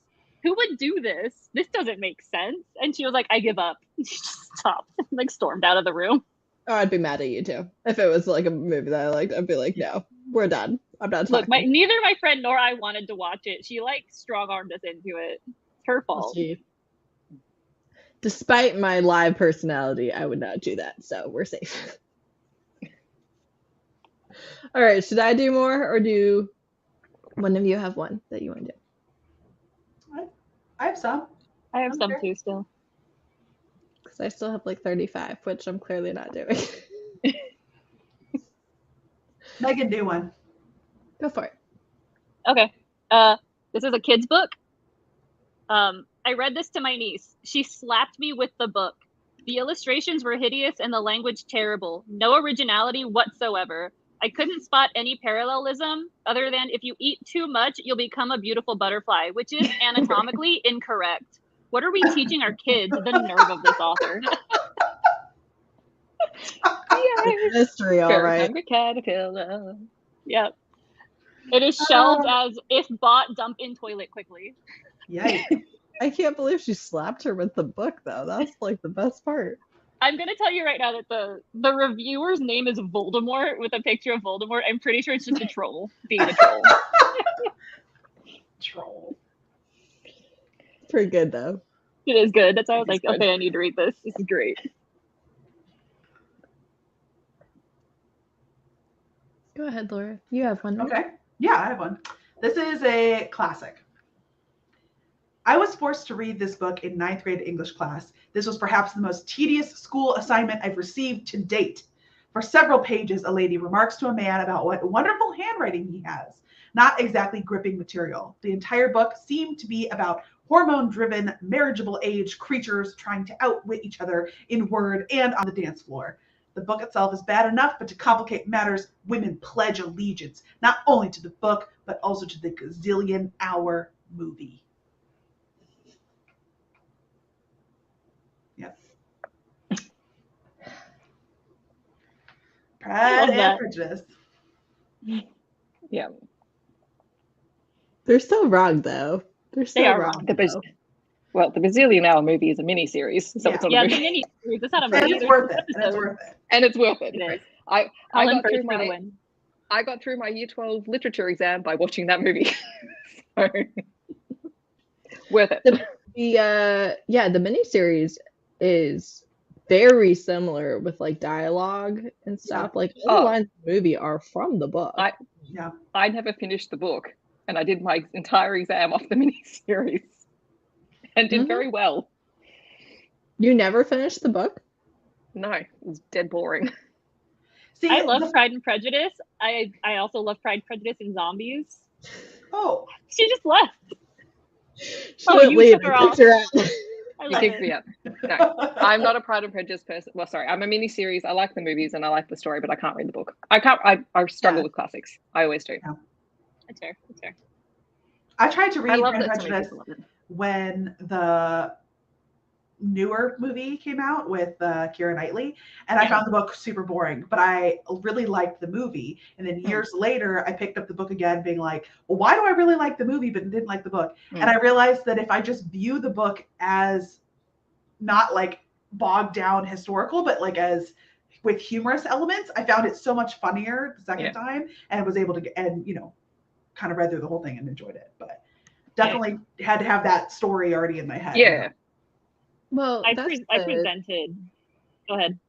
Who would do this? This doesn't make sense. And she was like, I give up. She just stopped, like stormed out of the room. Oh, I'd be mad at you too. If it was like a movie that I liked, I'd be like, no, we're done. I'm not talking. Look, neither my friend nor I wanted to watch it. She like strong-armed us into it. It's her fault. Despite my live personality, I would not do that. So we're safe. All right, should I do more or do one of you have one that you want to do? I have some. I have some too still. books. I still have like 35, which I'm clearly not doing. Megan, do one. Go for it. Okay. This is a kid's book. I read this to my niece. She slapped me with the book. The illustrations were hideous and the language terrible. No originality whatsoever. I couldn't spot any parallelism other than if you eat too much, you'll become a beautiful butterfly, which is anatomically incorrect. What are we teaching our kids? The nerve of this author. Mystery, all right. Hungry caterpillar. Yep. It is shelved as if bought, dump in toilet quickly. Yikes. I can't believe she slapped her with the book, though. That's like the best part. I'm going to tell you right now that the reviewer's name is Voldemort with a picture of Voldemort. I'm pretty sure it's just a troll being a troll. Troll. Pretty good, though. It is good. That's why I was like, good. okay, I need to read this. This is great. Go ahead, Laura. You have one. Right? Okay. Yeah, I have one. This is a classic. I was forced to read this book in 9th grade English class. This was perhaps the most tedious school assignment I've received to date. For several pages, a lady remarks to a man about what wonderful handwriting he has. Not exactly gripping material. The entire book seemed to be about hormone-driven, marriageable age creatures trying to outwit each other in word and on the dance floor. The book itself is bad enough, but to complicate matters, women pledge allegiance, not only to the book, but also to the gazillion-hour movie. Yep. Pride and Prejudice. Yeah. They're so wrong, though. They're so wrong. Well, the Bazillion Hour movie is a mini-series. So it's not a movie. the mini series. It's not a And movie. it's worth it. And it's worth it. And it's worth it. It is. I Colin got through Firth for the my win. I got through my year 12 literature exam by watching that movie. So, worth it. The miniseries is very similar with like dialogue and stuff. Like all the lines of the movie are from the book. I never finished the book, and I did my entire exam off the miniseries, and did very well. You never finished the book? No, it was dead boring. See, I love Pride and Prejudice. I also love Pride, Prejudice, and Zombies. Oh, She just left. You took her off. I You love kicked it. me out. No, I'm not a Pride and Prejudice person. Well, sorry, I'm a miniseries. I like the movies and I like the story, but I can't read the book. I struggle with classics. I always do. Yeah. That's fair. That's fair. I tried to I read love Pride and that so many Prejudice people love it. when the newer movie came out with Keira Knightley, and I found the book super boring, but I really liked the movie. And then years later, I picked up the book again, being like, well, why do I really like the movie but didn't like the book? And I realized that if I just view the book as not like bogged down historical, but like as with humorous elements, I found it so much funnier the second time, and was able to get, and kind of read through the whole thing and enjoyed it. But definitely had to have that story already in my head. Yeah. Well, I presented. Go ahead.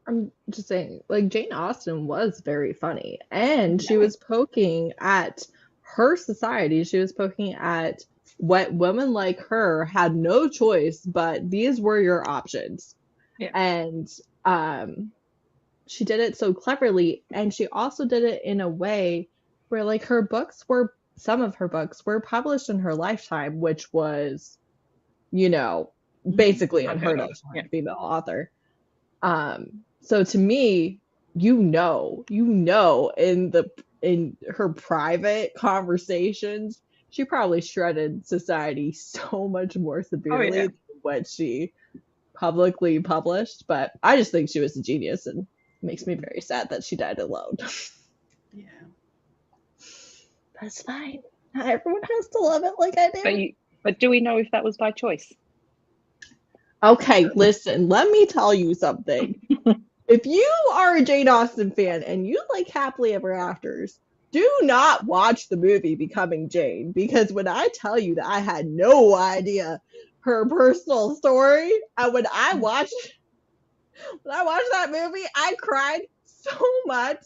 I'm just saying, like, Jane Austen was very funny, and she was poking at her society. She was poking at what women like her had no choice, but these were your options. Yeah. And she did it so cleverly, and she also did it in a way where, like, some of her books were published in her lifetime, which was, basically unheard of for a female author. So to me, in her private conversations, she probably shredded society so much more severely than what she publicly published. But I just think she was a genius, and it makes me very sad that she died alone. Yeah. That's fine. Not everyone has to love it like I do. But do we know if that was by choice? Okay, listen, let me tell you something. If you are a Jane Austen fan and you like Happily Ever Afters, do not watch the movie Becoming Jane, because when I tell you that I had no idea her personal story, and when I watched that movie, I cried so much.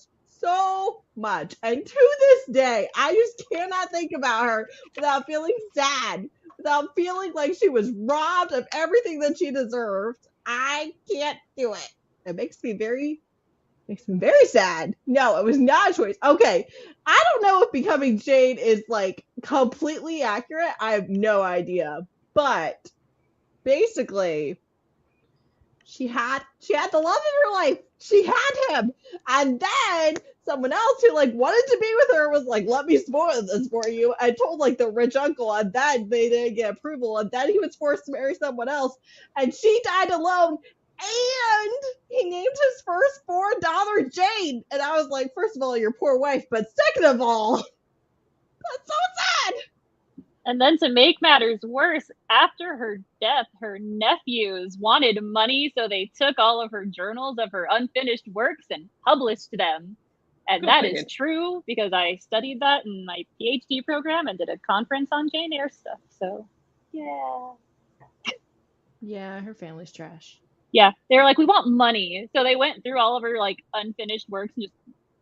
And to this day, I just cannot think about her without feeling sad without feeling like she was robbed of everything that she deserved. I can't do it. It makes me very sad. No, it was not a choice. Okay, I don't know if becoming Jane is like completely accurate. I have no idea. But basically, she had the love of her life. She had him. And then someone else who like wanted to be with her was like, let me spoil this for you, and told like the rich uncle, and then they didn't get approval, and then he was forced to marry someone else, and she died alone. And he named his firstborn daughter Jane. And I was like, first of all, your poor wife, but second of all, that's so sad. And then to make matters worse, after her death, her nephews wanted money, so they took all of her journals of her unfinished works and published them. And that is true because I studied that in my PhD program and did a conference on Jane Eyre stuff. So, yeah. Yeah, her family's trash. Yeah, they were like, we want money. So they went through all of her like unfinished works and just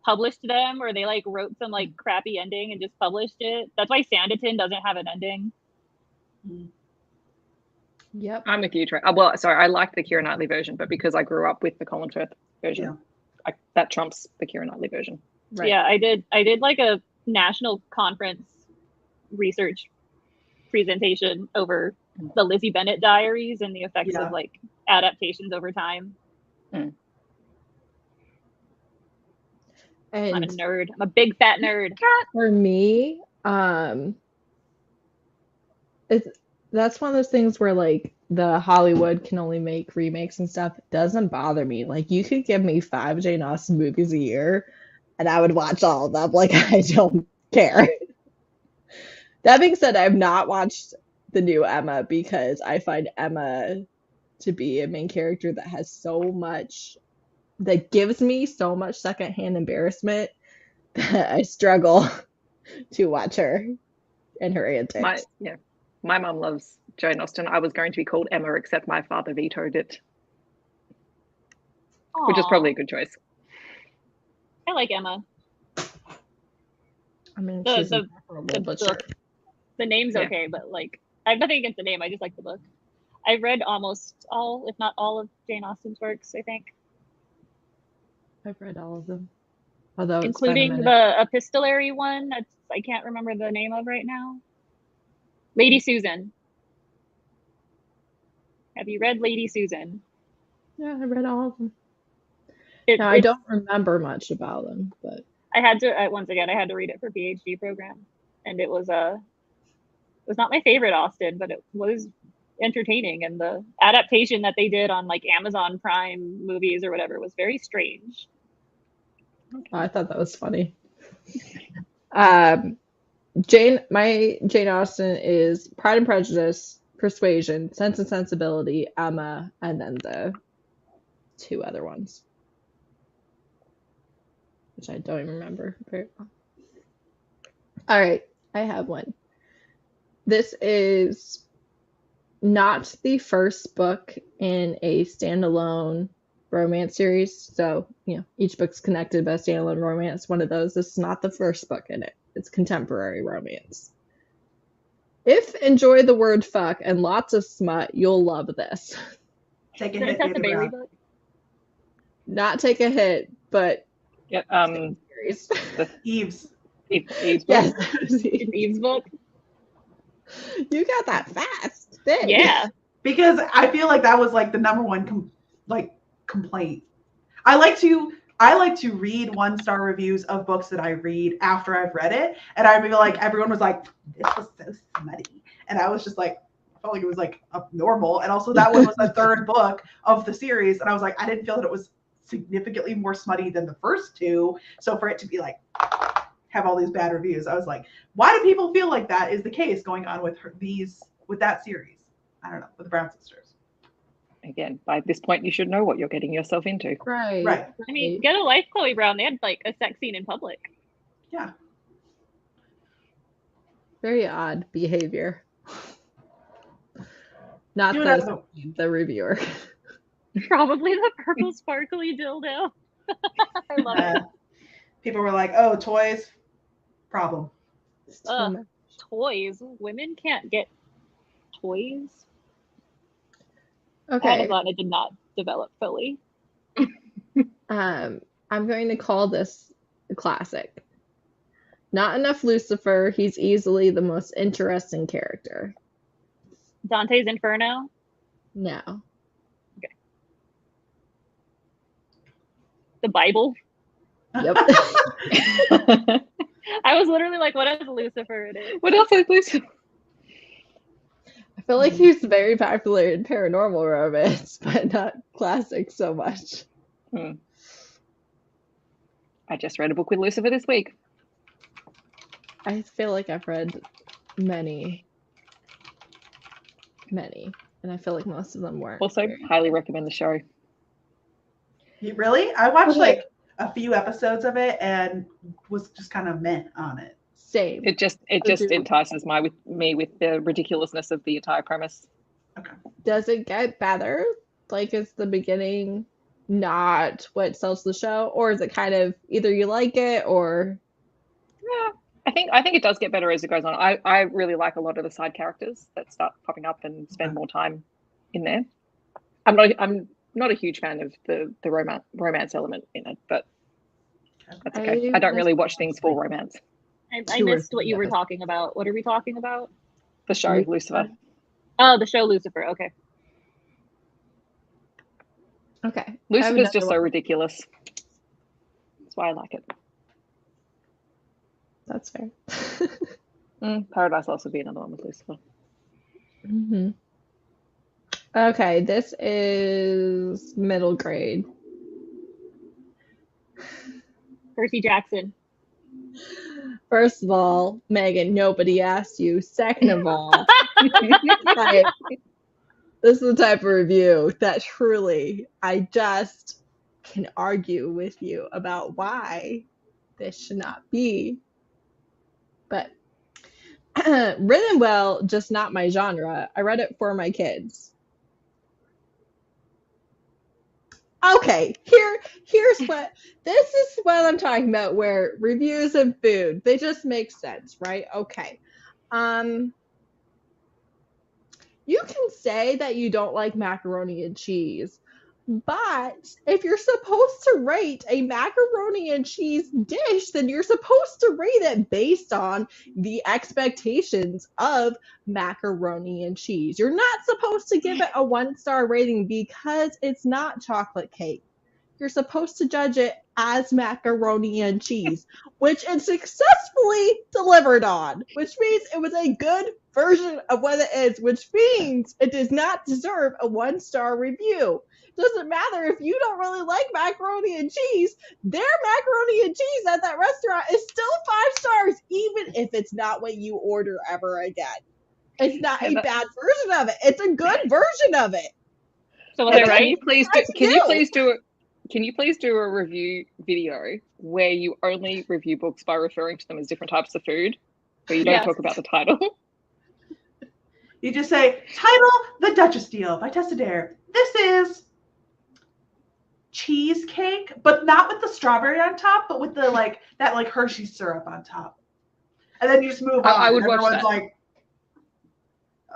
published them, or they like wrote some like crappy ending and just published it. That's why Sanditon doesn't have an ending. Yep. I'm with you, Trey. Well, sorry, I like the Keira Knightley version, but because I grew up with the Colin Firth version, that trumps the Keira Knightley version. Right. Yeah, I did like a national conference research presentation over the Lizzie Bennet diaries and the effects of like adaptations over time. And I'm a nerd. I'm a big fat nerd. For me, that's one of those things where like the Hollywood can only make remakes and stuff. It doesn't bother me. Like you could give me 5 Jane Austen movies a year and I would watch all of them. Like I don't care. That being said, I've not watched the new Emma because I find Emma to be a main character that has so much, that gives me so much secondhand embarrassment that I struggle to watch her and her antics. My mom loves Jane Austen. I was going to be called Emma, except my father vetoed it. Aww. Which is probably a good choice. I like Emma. I mean, she's incredible, but sure. The name's okay, but like, I have nothing against the name. I just like the book. I've read almost all, if not all, of Jane Austen's works, I think. I've read all of them. Although including the epistolary one that I can't remember the name of right now. Lady Susan. Have you read Lady Susan? Yeah, I read all of them. I don't remember much about them, but I had to once again. I had to read it for PhD program, and it was not my favorite Austen, but it was entertaining. And the adaptation that they did on like Amazon Prime movies or whatever was very strange. I thought that was funny. My Jane Austen is Pride and Prejudice, Persuasion, Sense and Sensibility, Emma, and then the 2 other ones, which I don't even remember very well. All right, I have one. This is not the first book in a standalone romance series. So, each book's connected by a standalone romance. One of those. This is not the first book in it. It's contemporary romance. If enjoy the word fuck and lots of smut, you'll love this. Take a hit, the Bailey book? Not take a hit, but Eve's. Eve's book. Yes, Eve's book. You got that fast. Dang. Yeah. Because I feel like that was like the number one complaint. I like to read 1-star reviews of books that I read after I've read it, and I feel like everyone was like, "This was so smutty," and I was just like, I felt like it was like normal. And also that one was the 3rd book of the series, and I was like, I didn't feel that it was significantly more smutty than the first 2. So for it to be like have all these bad reviews, I was like, why do people feel like that is the case going on with that series? I don't know, with the Brown sisters. Again, by this point, you should know what you're getting yourself into. Right. I mean, get a life, Chloe Brown. They had like a sex scene in public. Yeah. Very odd behavior. Not the reviewer. Probably the purple sparkly dildo. I love it. People were like, "Oh, toys, problem." Toys. Women can't get toys. Okay. Amazon, it did not develop fully. I'm going to call this a classic. Not enough Lucifer. He's easily the most interesting character. Dante's Inferno. No. The Bible. Yep. I was literally like, what is Lucifer? It is. What else is Lucifer? I feel like he's very popular in paranormal romance, but not classic so much. I just read a book with Lucifer this week. I feel like I've read many, and I feel like most of them weren't. Also, highly recommend the show. Really? I watched like a few episodes of it and was just kind of meh on it. Same. It just entices me with the ridiculousness of the entire premise. Okay. Does it get better? Like, is the beginning not what sells the show, or is it kind of either you like it or? Yeah, I think it does get better as it goes on. I really like a lot of the side characters that start popping up and spend more time in there. I'm not a huge fan of the romance element in it, but that's okay. I don't really watch things for romance. I missed what you were talking about. What are we talking about? The show Lucifer. Oh, the show Lucifer. Okay. Okay. Lucifer's just so ridiculous. That's why I like it. That's fair. Paradise Lost would be another one with Lucifer. Mm-hmm. Okay, this is middle grade. Percy Jackson. First of all, Megan, nobody asked you. Second of all, this is the type of review that truly I just can argue with you about why this should not be. But written well, just not my genre. I read it for my kids. Okay, here's what this is what I'm talking about, where reviews of food, they just make sense, right? Okay. You can say that you don't like macaroni and cheese, but if you're supposed to rate a macaroni and cheese dish, then you're supposed to rate it based on the expectations of macaroni and cheese. You're not supposed to give it a 1-star rating because it's not chocolate cake. You're supposed to judge it as macaroni and cheese, which it successfully delivered on, which means it was a good version of what it is, which means it does not deserve a 1-star review. Doesn't matter if you don't really like macaroni and cheese, their macaroni and cheese at that restaurant is still 5 stars, even if it's not what you order ever again. It's not a bad version of it. It's a good version of it. So was it right? Can you please do a review video where you only review books by referring to them as different types of food, where you don't talk about the title? You just say, title, The Duchess Deal by Tessa Dare. This is cheesecake, but not with the strawberry on top, but with the that Hershey syrup on top. And then you just move on. I would watch Everyone's that. like,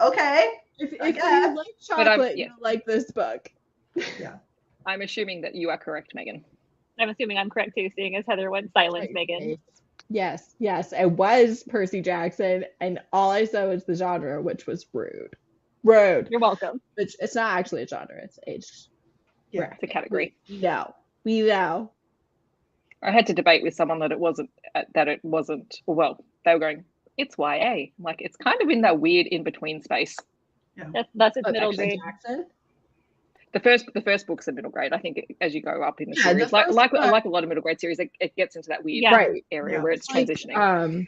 okay. If you like chocolate, you like this book. Yeah. I'm assuming that you are correct, Megan. I'm assuming I'm correct too, seeing as Heather went silent, Megan. Yes, it was Percy Jackson, and all I said was the genre, which was rude. You're welcome. Which it's not actually a genre; it's age. Yeah, it's a category. We know. I had to debate with someone that it wasn't. Well, they were going, it's YA. I'm like, it's kind of in that weird in between space. Yeah, that's its middle grade. Jackson? The first book's a middle grade. I think as you go up in the series, like a lot of middle grade series, it gets into that weird area where it's transitioning.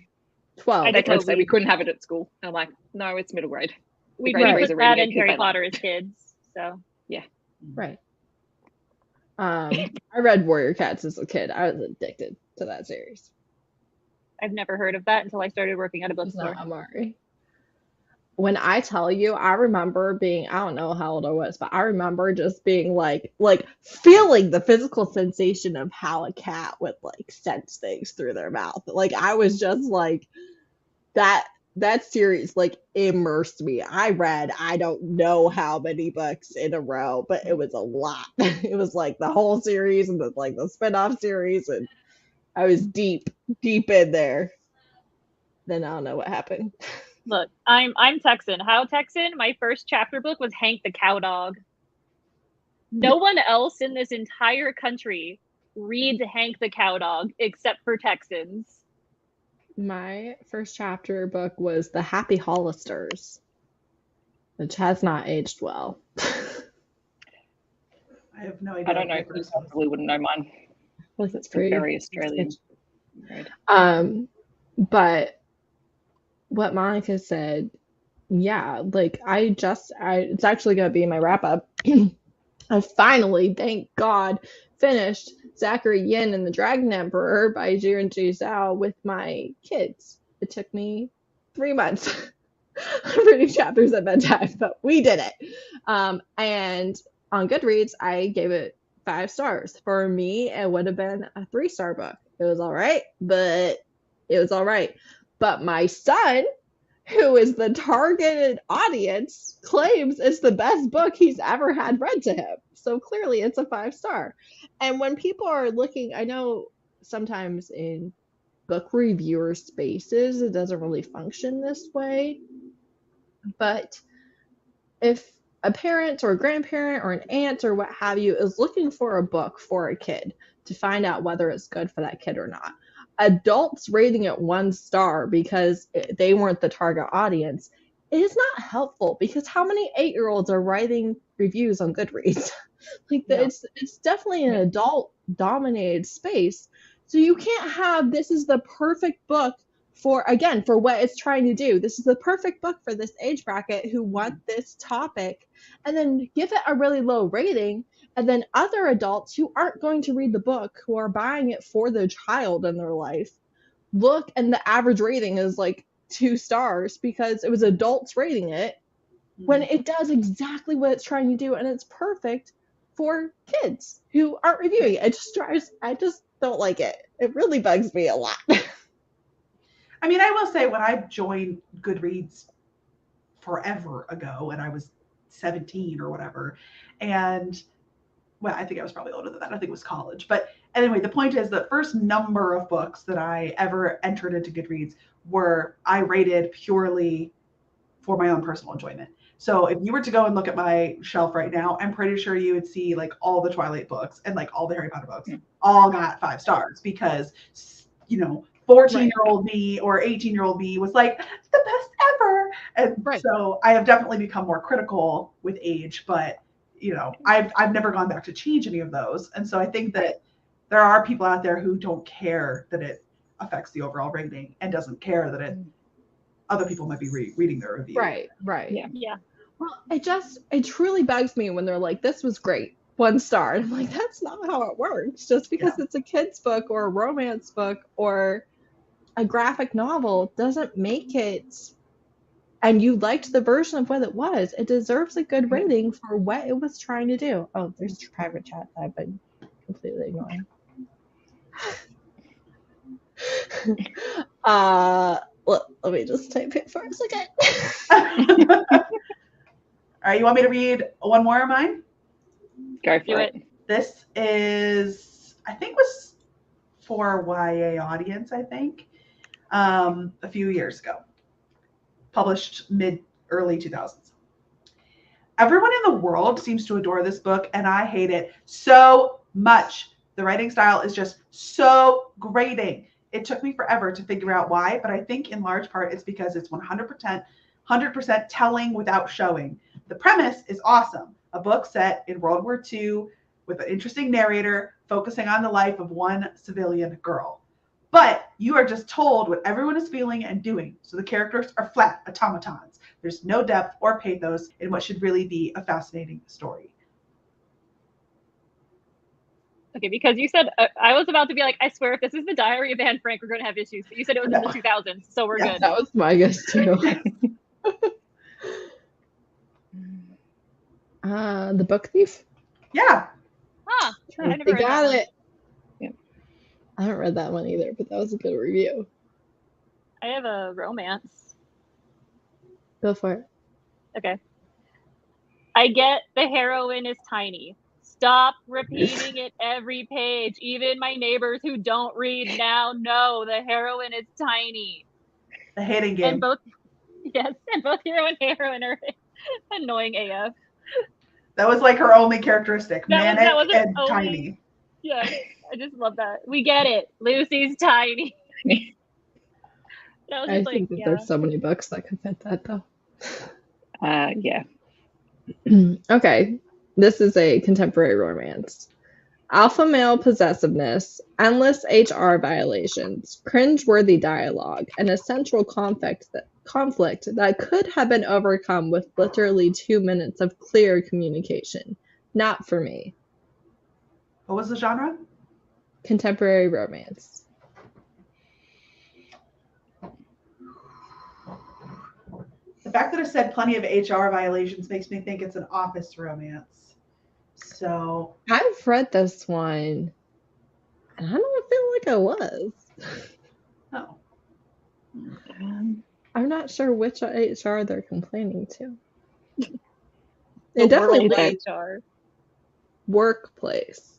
12. They kind of say we couldn't have it at school. And I'm like, no, it's middle grade. We put that in Harry Potter as kids. So yeah, right. I read Warrior Cats as a kid. I was addicted to that series. I've never heard of that until I started working at a bookstore. Amari. When I tell you, I remember being, I don't know how old I was, but I remember just being like feeling the physical sensation of how a cat would sense things through their mouth. I was just like, that that series like immersed me. I read I don't know how many books in a row, but it was a lot. It was like the whole series and the like the spin-off series, and I was deep in there. Then I don't know what happened. Look, I'm Texan. How Texan? My first chapter book was Hank the Cow Dog. No one else in this entire country reads Hank the Cow Dog except for Texans. My first chapter book was The Happy Hollisters, which has not aged well. I have no idea. I don't know. You probably wouldn't know mine. Well, that's It's very Australian. But what Monica said, yeah, like it's actually gonna be my wrap up. I finally, thank God, finished Zachary Yin and the Dragon Emperor by Jiren Ji Zhao with my kids. It took me 3 months. I'm reading chapters at bedtime, but we did it. And on Goodreads, I gave it 5 stars. For me, it would have been a 3-star book. It was all right, but it was all right. But my son, who is the targeted audience, claims it's the best book he's ever had read to him. So clearly it's a 5-star. And when people are looking, I know sometimes in book reviewer spaces, it doesn't really function this way. But if a parent or a grandparent or an aunt or what have you is looking for a book for a kid to find out whether it's good for that kid or not, adults rating it 1 star because they weren't the target audience is not helpful, because how many 8-year-olds are writing reviews on Goodreads? Like it's definitely an adult dominated space. So you can't have this is the perfect book for what it's trying to do. This is the perfect book for this age bracket who want this topic, and then give it a really low rating. And then other adults who aren't going to read the book, who are buying it for their child in their life, look and the average rating is like 2 stars because it was adults rating it when it does exactly what it's trying to do, and it's perfect for kids who aren't reviewing it. I just don't like it. It really bugs me a lot. I mean, I will say when I joined Goodreads forever ago, and I was 17 or whatever, and well, I think I was probably older than that. I think it was college. But anyway, the point is the first number of books that I ever entered into Goodreads were I rated purely for my own personal enjoyment. So if you were to go and look at my shelf right now, I'm pretty sure you would see like all the Twilight books and like all the Harry Potter books all got 5 stars because, 14-year-old me or 18-year-old me was like, the best ever. And so I have definitely become more critical with age, but I've never gone back to change any of those. And so I think that there are people out there who don't care that it affects the overall rating and doesn't care that other people might be reading their review. Right. Yeah. Well, it truly bugs me when they're like, this was great, 1 star. And I'm like, that's not how it works. Just because it's a kid's book or a romance book or a graphic novel doesn't make it, and you liked the version of what it was, it deserves a good rating for what it was trying to do. Oh, there's a private chat that I've been completely ignoring. Let me just type it for a second. All right, you want me to read one more of mine? Go for it. This is, I think, was for YA audience, I think, a few years ago. Published early 2000s. Everyone in the world seems to adore this book, and I hate it so much. The writing style is just so grating. It took me forever to figure out why, but I think in large part it's because it's 100% telling without showing. The premise is awesome. A book set in World War II with an interesting narrator focusing on the life of one civilian girl. But you are just told what everyone is feeling and doing, so the characters are flat automatons. There's no depth or pathos in what should really be a fascinating story. Okay, because you said, I was about to be like, I swear if this is the Diary of Anne Frank, we're going to have issues. But you said it was in the 2000s, so we're good. That was my guess too. The Book Thief? Yeah. Huh. I never They read got that it. Yeah. I haven't read that one either, but that was a good review. I have a romance. Go for it. Okay. I get the heroine is tiny. Stop repeating it every page. Even my neighbors who don't read now know the heroine is tiny. The hating game. And both hero and heroine are annoying AF. That was like her only characteristic. That Manic was and only, tiny. Yeah, I just love that. We get it. Lucy's tiny. I think that there's so many books that could fit that though. Yeah. Okay, this is a contemporary romance. Alpha male possessiveness, endless HR violations, cringeworthy dialogue, and a central conflict that could have been overcome with literally 2 minutes of clear communication. Not for me. What was the genre? Contemporary romance. The fact that it said plenty of HR violations makes me think it's an office romance. So I've read this one, and I don't feel like I was. oh. I'm not sure which HR they're complaining to. The It definitely world like HR. workplace,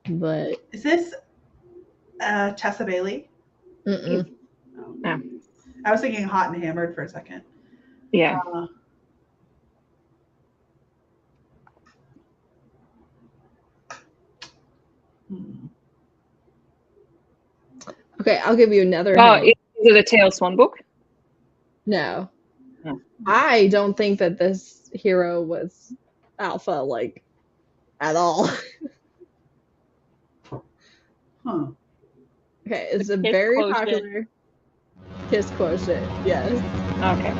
but Is this Tessa Bailey? mm-mm. Oh. No. I was thinking Hot and Hammered for a second. Yeah. Okay, I'll give you another Oh, hint. is it a Tail Swan book? No. No. I don't think that this hero was alpha, like, at all. Huh. Okay, it's a Kiss very quotient. popular kiss quotient, yes. Okay.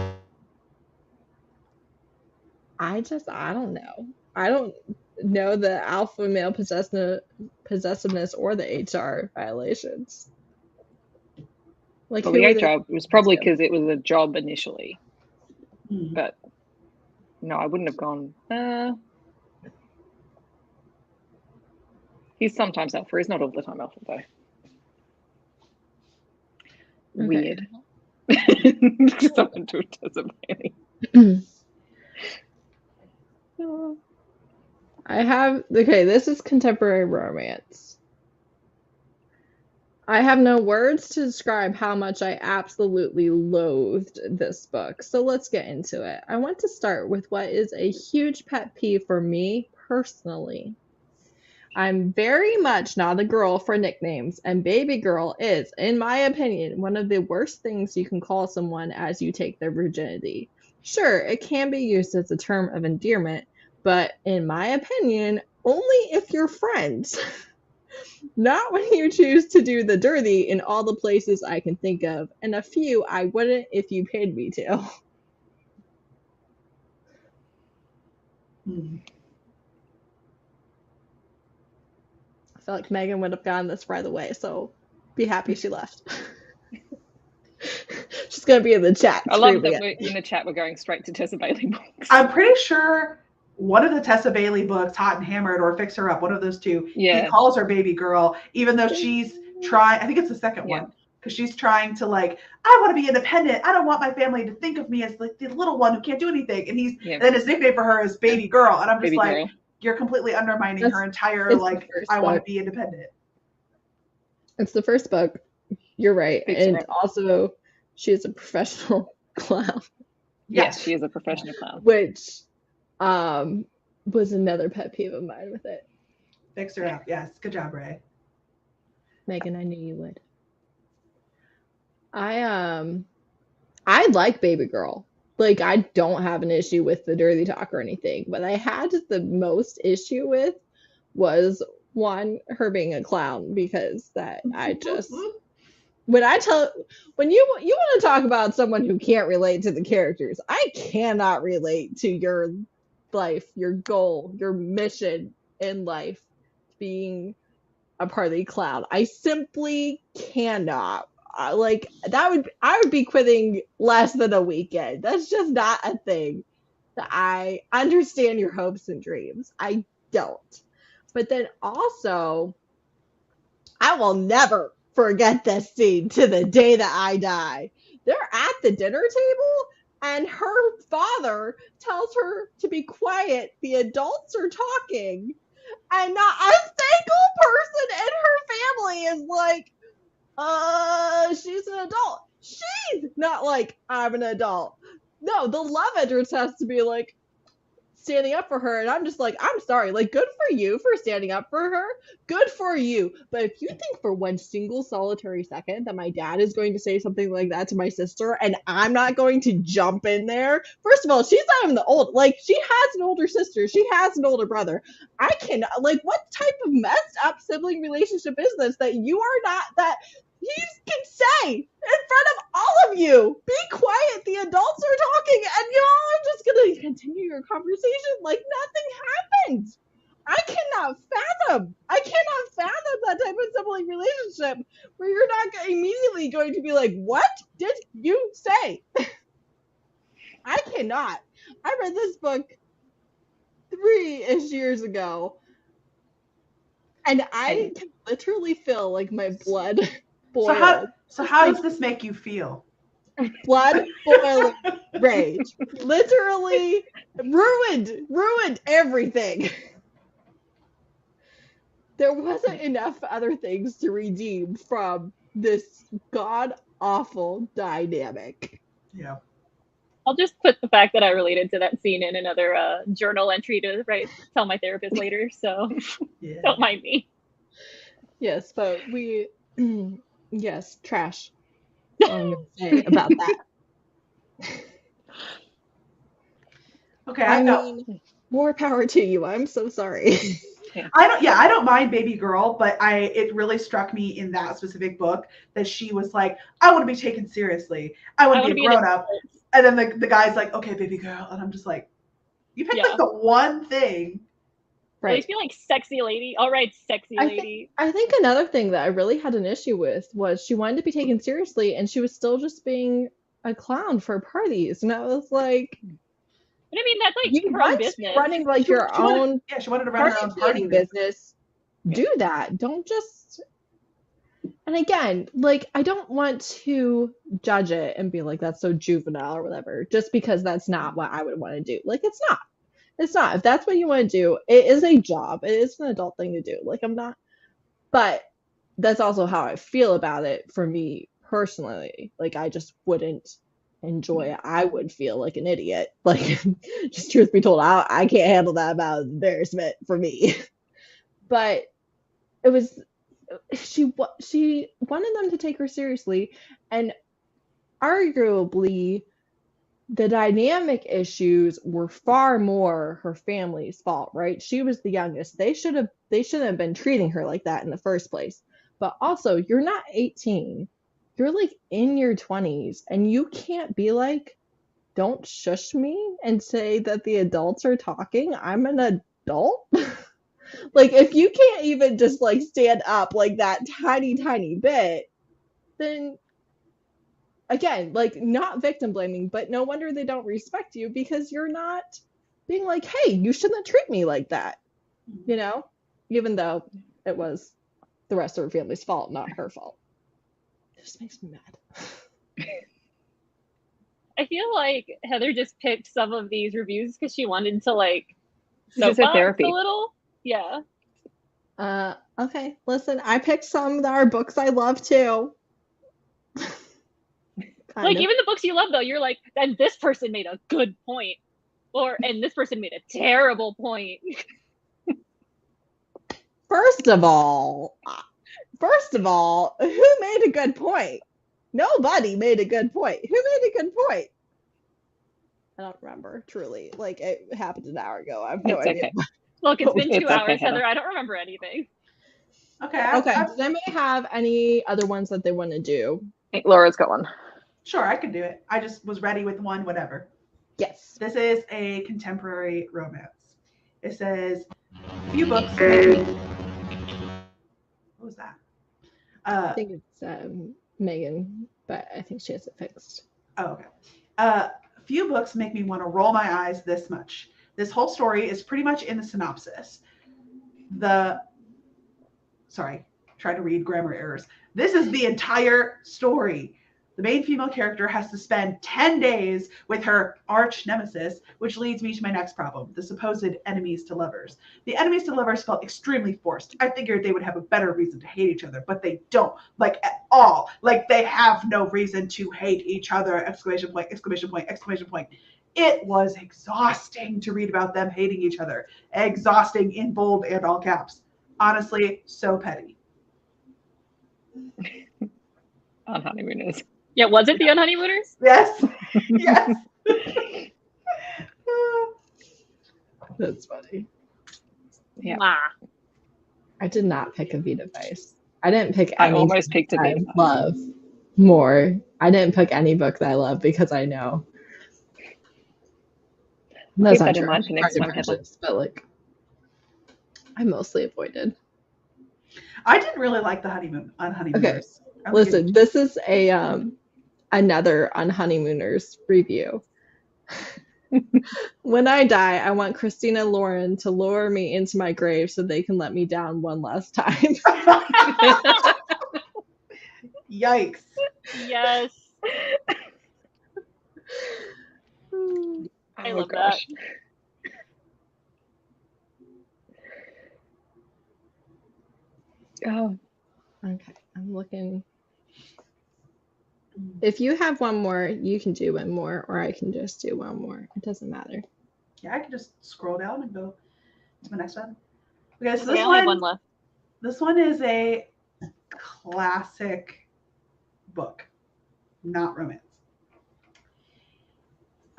I don't know. I don't know the alpha male possessiveness or the HR violations. Like, Well, who the are they? HR was probably because it was a job initially, Hmm. but no, I wouldn't have gone. He's sometimes alpha. He's not all the time alpha, though. Okay. Weird. Something to Tessa Bailey. This is contemporary romance. I have no words to describe how much I absolutely loathed this book, so let's get into it. I want to start with what is a huge pet peeve for me personally. I'm very much not a girl for nicknames, and baby girl is, in my opinion, one of the worst things you can call someone as you take their virginity. Sure, it can be used as a term of endearment, but in my opinion, only if you're friends. Not when you choose to do the dirty in all the places I can think of, and a few I wouldn't if you paid me to. Hmm. I feel like Megan would have gotten this right away, so be happy she left. She's going to be in the chat. I love screaming that at me. in the chat we're going straight to Tessa Bailey books. I'm pretty sure one of the Tessa Bailey books, Hot and Hammered or Fix Her Up, one of those two, Yeah. he calls her baby girl, even though she's trying, I think it's the second Yeah. one, because she's trying to like, I want to be independent. I don't want my family to think of me as like the little one who can't do anything. And and then his nickname for her is baby girl. And I'm just Baby like, girl. you're completely undermining her entire, it's like, the first I want to book. be independent. It's the first book. You're right. Fix Her And Up. also, she is a professional clown, Yes, she is a professional clown. which was another pet peeve of mine with it. Fix Her Up. Yes. Good job, Ray. Megan, I knew you would. I like Baby Girl. Like, I don't have an issue with the dirty talk or anything. What I had the most issue with was one, her being a clown, because that I just when you want to talk about someone who can't relate to the characters, I cannot relate to your life, your goal, your mission in life being a party clown. I simply cannot. I would be quitting less than a weekend. That's just not a thing. I understand your hopes and dreams. I don't. But then also, I will never forget this scene to the day that I die. They're at the dinner table and her father tells her to be quiet. The adults are talking, and not a single person in her family is like, she's an adult. She's not like, I'm an adult. No, the love interest has to be like standing up for her, and I'm just like, I'm sorry, like, good for you for standing up for her, good for you, but if you think for one single solitary second that my dad is going to say something like that to my sister and I'm not going to jump in there, first of all, she's not even the old, like, she has an older sister, she has an older brother. I can, like, what type of messed up sibling relationship is this that you are not, that he can say in front of all of you, be quiet, the adults are talking, and y'all are just gonna continue your conversation like nothing happened. I cannot fathom that type of sibling relationship where you're not immediately going to be like, what did you say? I cannot. I read this book 3-ish years ago, and I can literally feel like my blood boil. So how does this make you feel? Blood boiling rage. Literally ruined everything. There wasn't enough other things to redeem from this god awful dynamic. Yeah. I'll just put the fact that I related to that scene in another journal entry to tell my therapist later. So don't mind me. Yes, but we, yes, trash. That's all I'm gonna say about that. Okay, I mean, more power to you. I'm so sorry. I don't mind Baby Girl, but it really struck me in that specific book that she was like, I want to be taken seriously. I want to be a grown up. And then the guy's like, okay, baby girl. And I'm just like, you picked like the one thing. Right. At least be like sexy lady. All right, sexy lady. I think another thing that I really had an issue with was she wanted to be taken seriously and she was still just being a clown for parties. And I was like, but I mean, that's like her own business. Running like your own. She wanted to run her own party business. Do that. Don't just. And again, like, I don't want to judge it and be like, that's so juvenile or whatever, just because that's not what I would want to do. Like, it's not. It's not. If that's what you want to do, it is a job. It is an adult thing to do. Like, I'm not. But that's also how I feel about it for me personally. Like, I just wouldn't enjoy it. I would feel like an idiot. Like, just truth be told, I can't handle that amount of embarrassment for me. But it was, she wanted them to take her seriously, and arguably the dynamic issues were far more her family's fault, right? She was the youngest. They shouldn't have been treating her like that in the first place. But also, you're not 18. You're like in your 20s, and you can't be like, don't shush me and say that the adults are talking. I'm an adult. Like, if you can't even just like stand up like that tiny bit, then again, like, not victim blaming, but no wonder they don't respect you because you're not being like, hey, you shouldn't treat me like that, you know, even though it was the rest of her family's fault, not her fault. It just makes me mad. I feel like Heather just picked some of these reviews because she wanted to like therapy a little. Yeah. Okay. Listen, I picked some that are books I love too. Like, even the books you love, though, you're like, and this person made a good point, and this person made a terrible point. First of all, who made a good point? Nobody made a good point. Who made a good point? I don't remember, truly. Like, it happened an hour ago. I have no idea. Okay. Look, it's been 2 hours, Heather. I don't remember anything. Okay. Does anybody have any other ones that they want to do? I think Laura's got one. Sure, I could do it. I just was ready with one, whatever. Yes. This is a contemporary romance. It says, few books. What was that? I think it's Megan, but I think she has it fixed. Oh, okay. Few books make me want to roll my eyes this much. This whole story is pretty much in the synopsis. Trying to read grammar errors. This is the entire story. The main female character has to spend 10 days with her arch nemesis, which leads me to my next problem, the supposed enemies to lovers. The enemies to lovers felt extremely forced. I figured they would have a better reason to hate each other, but they don't, like, at all. Like, they have no reason to hate each other, exclamation point, exclamation point, exclamation point. It was exhausting to read about them hating each other. Exhausting in bold and all caps. Honestly, so petty. On honeymooners. Yeah, was it the Unhoneymooners? Yes. Yes. That's funny. Yeah. Wow. I did not pick a Vita Vice. I didn't pick I any almost picked a I Vita Vice. love more. I didn't pick any book that I love because I know. That's Keep not that in true. mind for next time, Heather. But like, I mostly avoided. I didn't really like the Unhoneymooners. Okay, listen, this is a another Unhoneymooners review. When I die, I want Christina and Lauren to lower me into my grave so they can let me down one last time. Yikes. Yes. I love that. Oh, Okay, I'm looking. If you have one more, you can do one more, or I can just do one more. It doesn't matter. Yeah, I can just scroll down and go to my next one. Okay, so Okay, this I only have one, one left. this one is a classic book, not romance.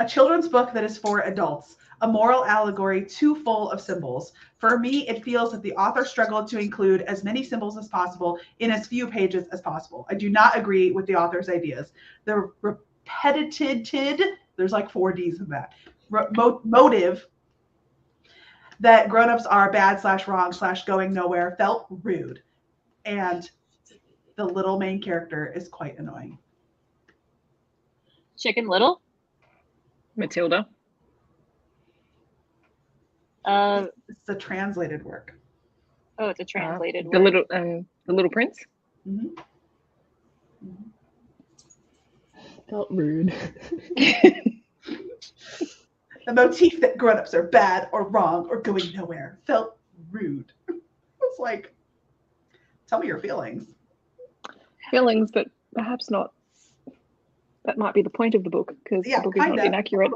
A children's book that is for adults, a moral allegory too full of symbols. For me, it feels that the author struggled to include as many symbols as possible in as few pages as possible. I do not agree with the author's ideas. The repetited, there's like 4 Ds in that, motive that grown-ups are bad / wrong / going nowhere felt rude. And the little main character is quite annoying. Chicken Little? Matilda. It's the translated work. Oh, it's a translated The word. Little Prince. Mm-hmm. Felt rude. The motif that grown-ups are bad or wrong or going nowhere felt rude. It's like, tell me your feelings. Feelings, but perhaps not. That might be the point of the book, because the book is not inaccurate.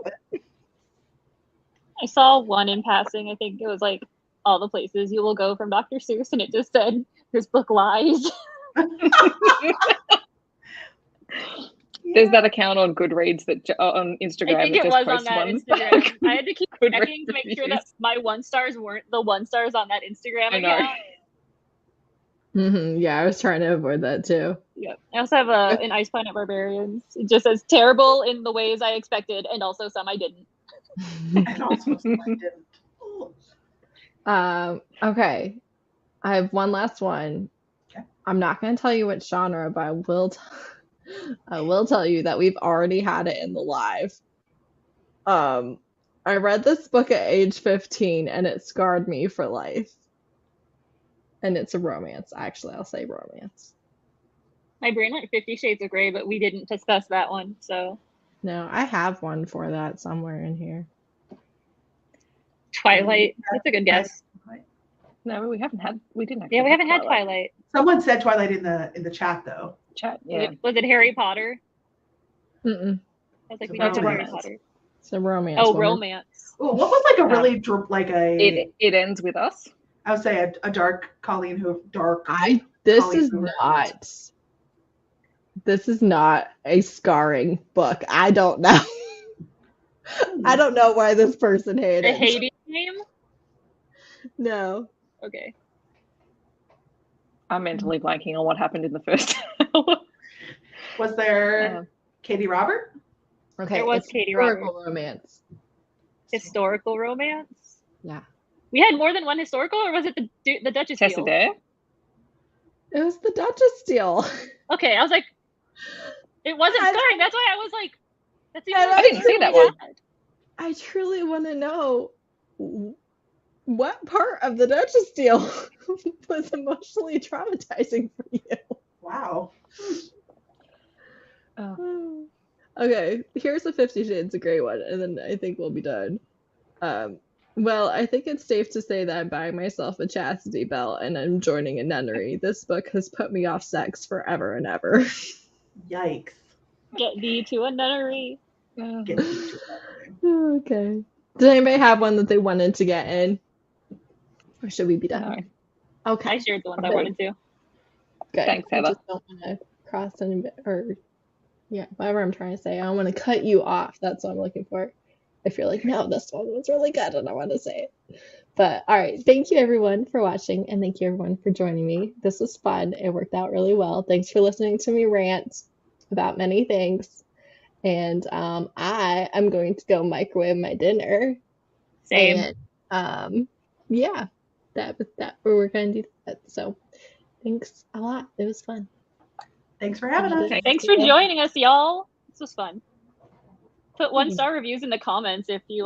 I saw one in passing. I think it was like all the places you will go from Dr. Seuss, and it just said, "This book lies." There's that account on Goodreads on Instagram. I think it was on that ones. Instagram. I had to keep Goodreads checking to make sure that reviews. my 1 stars weren't the 1 stars on that Instagram I know. account. Yeah, I was trying to avoid that too. Yep. I also have an Ice Planet Barbarians. It just says terrible in the ways I expected, and also some I didn't. And also some I didn't. Okay, I have one last one. Okay. I'm not going to tell you what genre, but I will tell you that we've already had it in the live. I read this book at age 15 and it scarred me for life. And it's a romance. Actually, I'll say romance. My brain went 50 Shades of Grey, but we didn't discuss that one, so. No, I have one for that somewhere in here. Twilight. That's a good guess. No, we didn't. Yeah, we haven't had Twilight. Someone said Twilight in the chat though. Chat. Yeah. Was it Harry Potter? Mm-mm. I was like, It's we a did Harry romance. Potter. It's a romance. Oh, one. romance. Ooh, what was like a really It ends with us. I would say a dark Colleen Hoover, dark. This Colleen is Hoover. not. This is not a scarring book. I don't know. I don't know why this person hated The it. Hades name? No. Okay. I'm mentally blanking on what happened in the first hour. Was there Katie Robert? Okay. There was it's Katie historical romance. Historical romance? Yeah. We had more than one historical, or was it the Duchess Tessa deal? Dare. It was the Duchess deal. Okay, I was like, it wasn't scarring. That's why I was like, that's the I only don't didn't see that one. I truly want to know what part of the Duchess deal was emotionally traumatizing for you. Wow. Oh. Okay, here's a 50 Shades of Grey one, and then I think we'll be done. Well, I think it's safe to say that I'm buying myself a chastity belt and I'm joining a nunnery. This book has put me off sex forever and ever. Yikes. Get thee to a nunnery. Get thee to a nunnery. Okay. Did anybody have one that they wanted to get in? Or should we be done? No. Okay. I shared the ones I wanted to. Good. Thanks, I Heather. just don't want to cross any, or yeah, whatever I'm trying to say. I don't want to cut you off. That's what I'm looking for. If you're like, no, this one was really good and I want to say it. But all right, thank you everyone for watching and thank you everyone for joining me. This was fun. It worked out really well. Thanks for listening to me rant about many things. And I am going to go microwave my dinner. Same. And yeah, we're going to do that. So thanks a lot. It was fun. Thanks for having us. Thanks for joining us, y'all. This was fun. Put 1-star reviews in the comments if you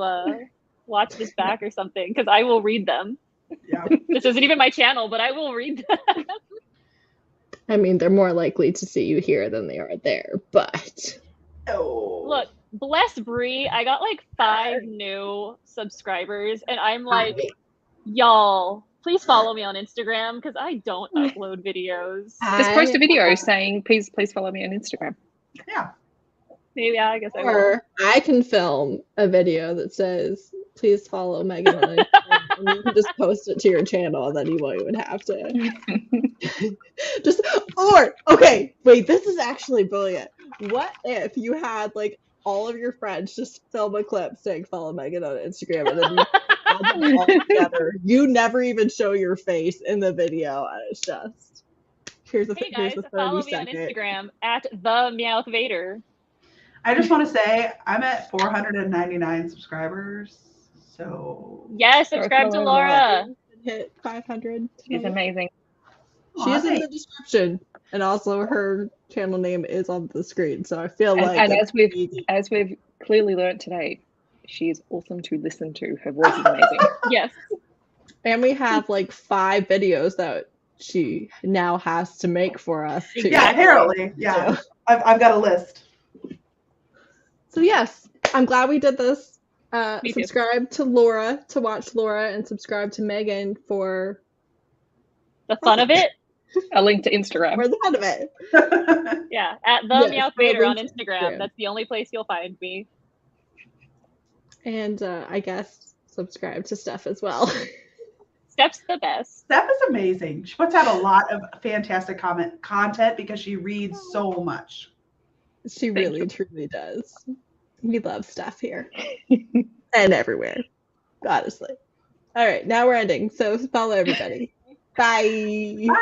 watch this back or something, because I will read them. Yeah. This isn't even my channel, but I will read them. I mean, they're more likely to see you here than they are there, but... Oh. Look, bless Bree. I got like 5 new subscribers, and I'm like, y'all, please follow me on Instagram, because I don't upload videos. Just post a video saying, please follow me on Instagram. Yeah. Maybe I guess I will. Or I can film a video that says, please follow Megan on Instagram, and you can just post it to your channel, and then you won't even have to. Okay, wait, this is actually brilliant. What if you had, like, all of your friends just film a clip saying follow Megan on Instagram, and then you add them all together. You never even show your face in the video, and it's just... Here's Hey guys, here's a follow 30 me on second. Instagram at @TheMeowthVader. I just want to say I'm at 499 subscribers. So Yes, subscribe to Laura. Hit 500. She's amazing. She is in the description, and also her channel name is on the screen. So I feel like, and as we've clearly learned today, she is awesome to listen to. Her voice is amazing. Yes. And we have like 5 videos that she now has to make for us. Too. Yeah, apparently. Yeah, So. I've got a list. So yes, I'm glad we did this. Subscribe to Laura to watch Laura, and subscribe to Megan for the fun of it. A link to Instagram. For the fun of it. Yeah, at @TheMeowthVader on Instagram. That's the only place you'll find me. And I guess subscribe to Steph as well. Steph's the best. Steph is amazing. She puts out a lot of fantastic content because she reads so much. She really, truly does. We love Steph here. And everywhere. Honestly. All right, now we're ending. So follow everybody. Bye. Bye.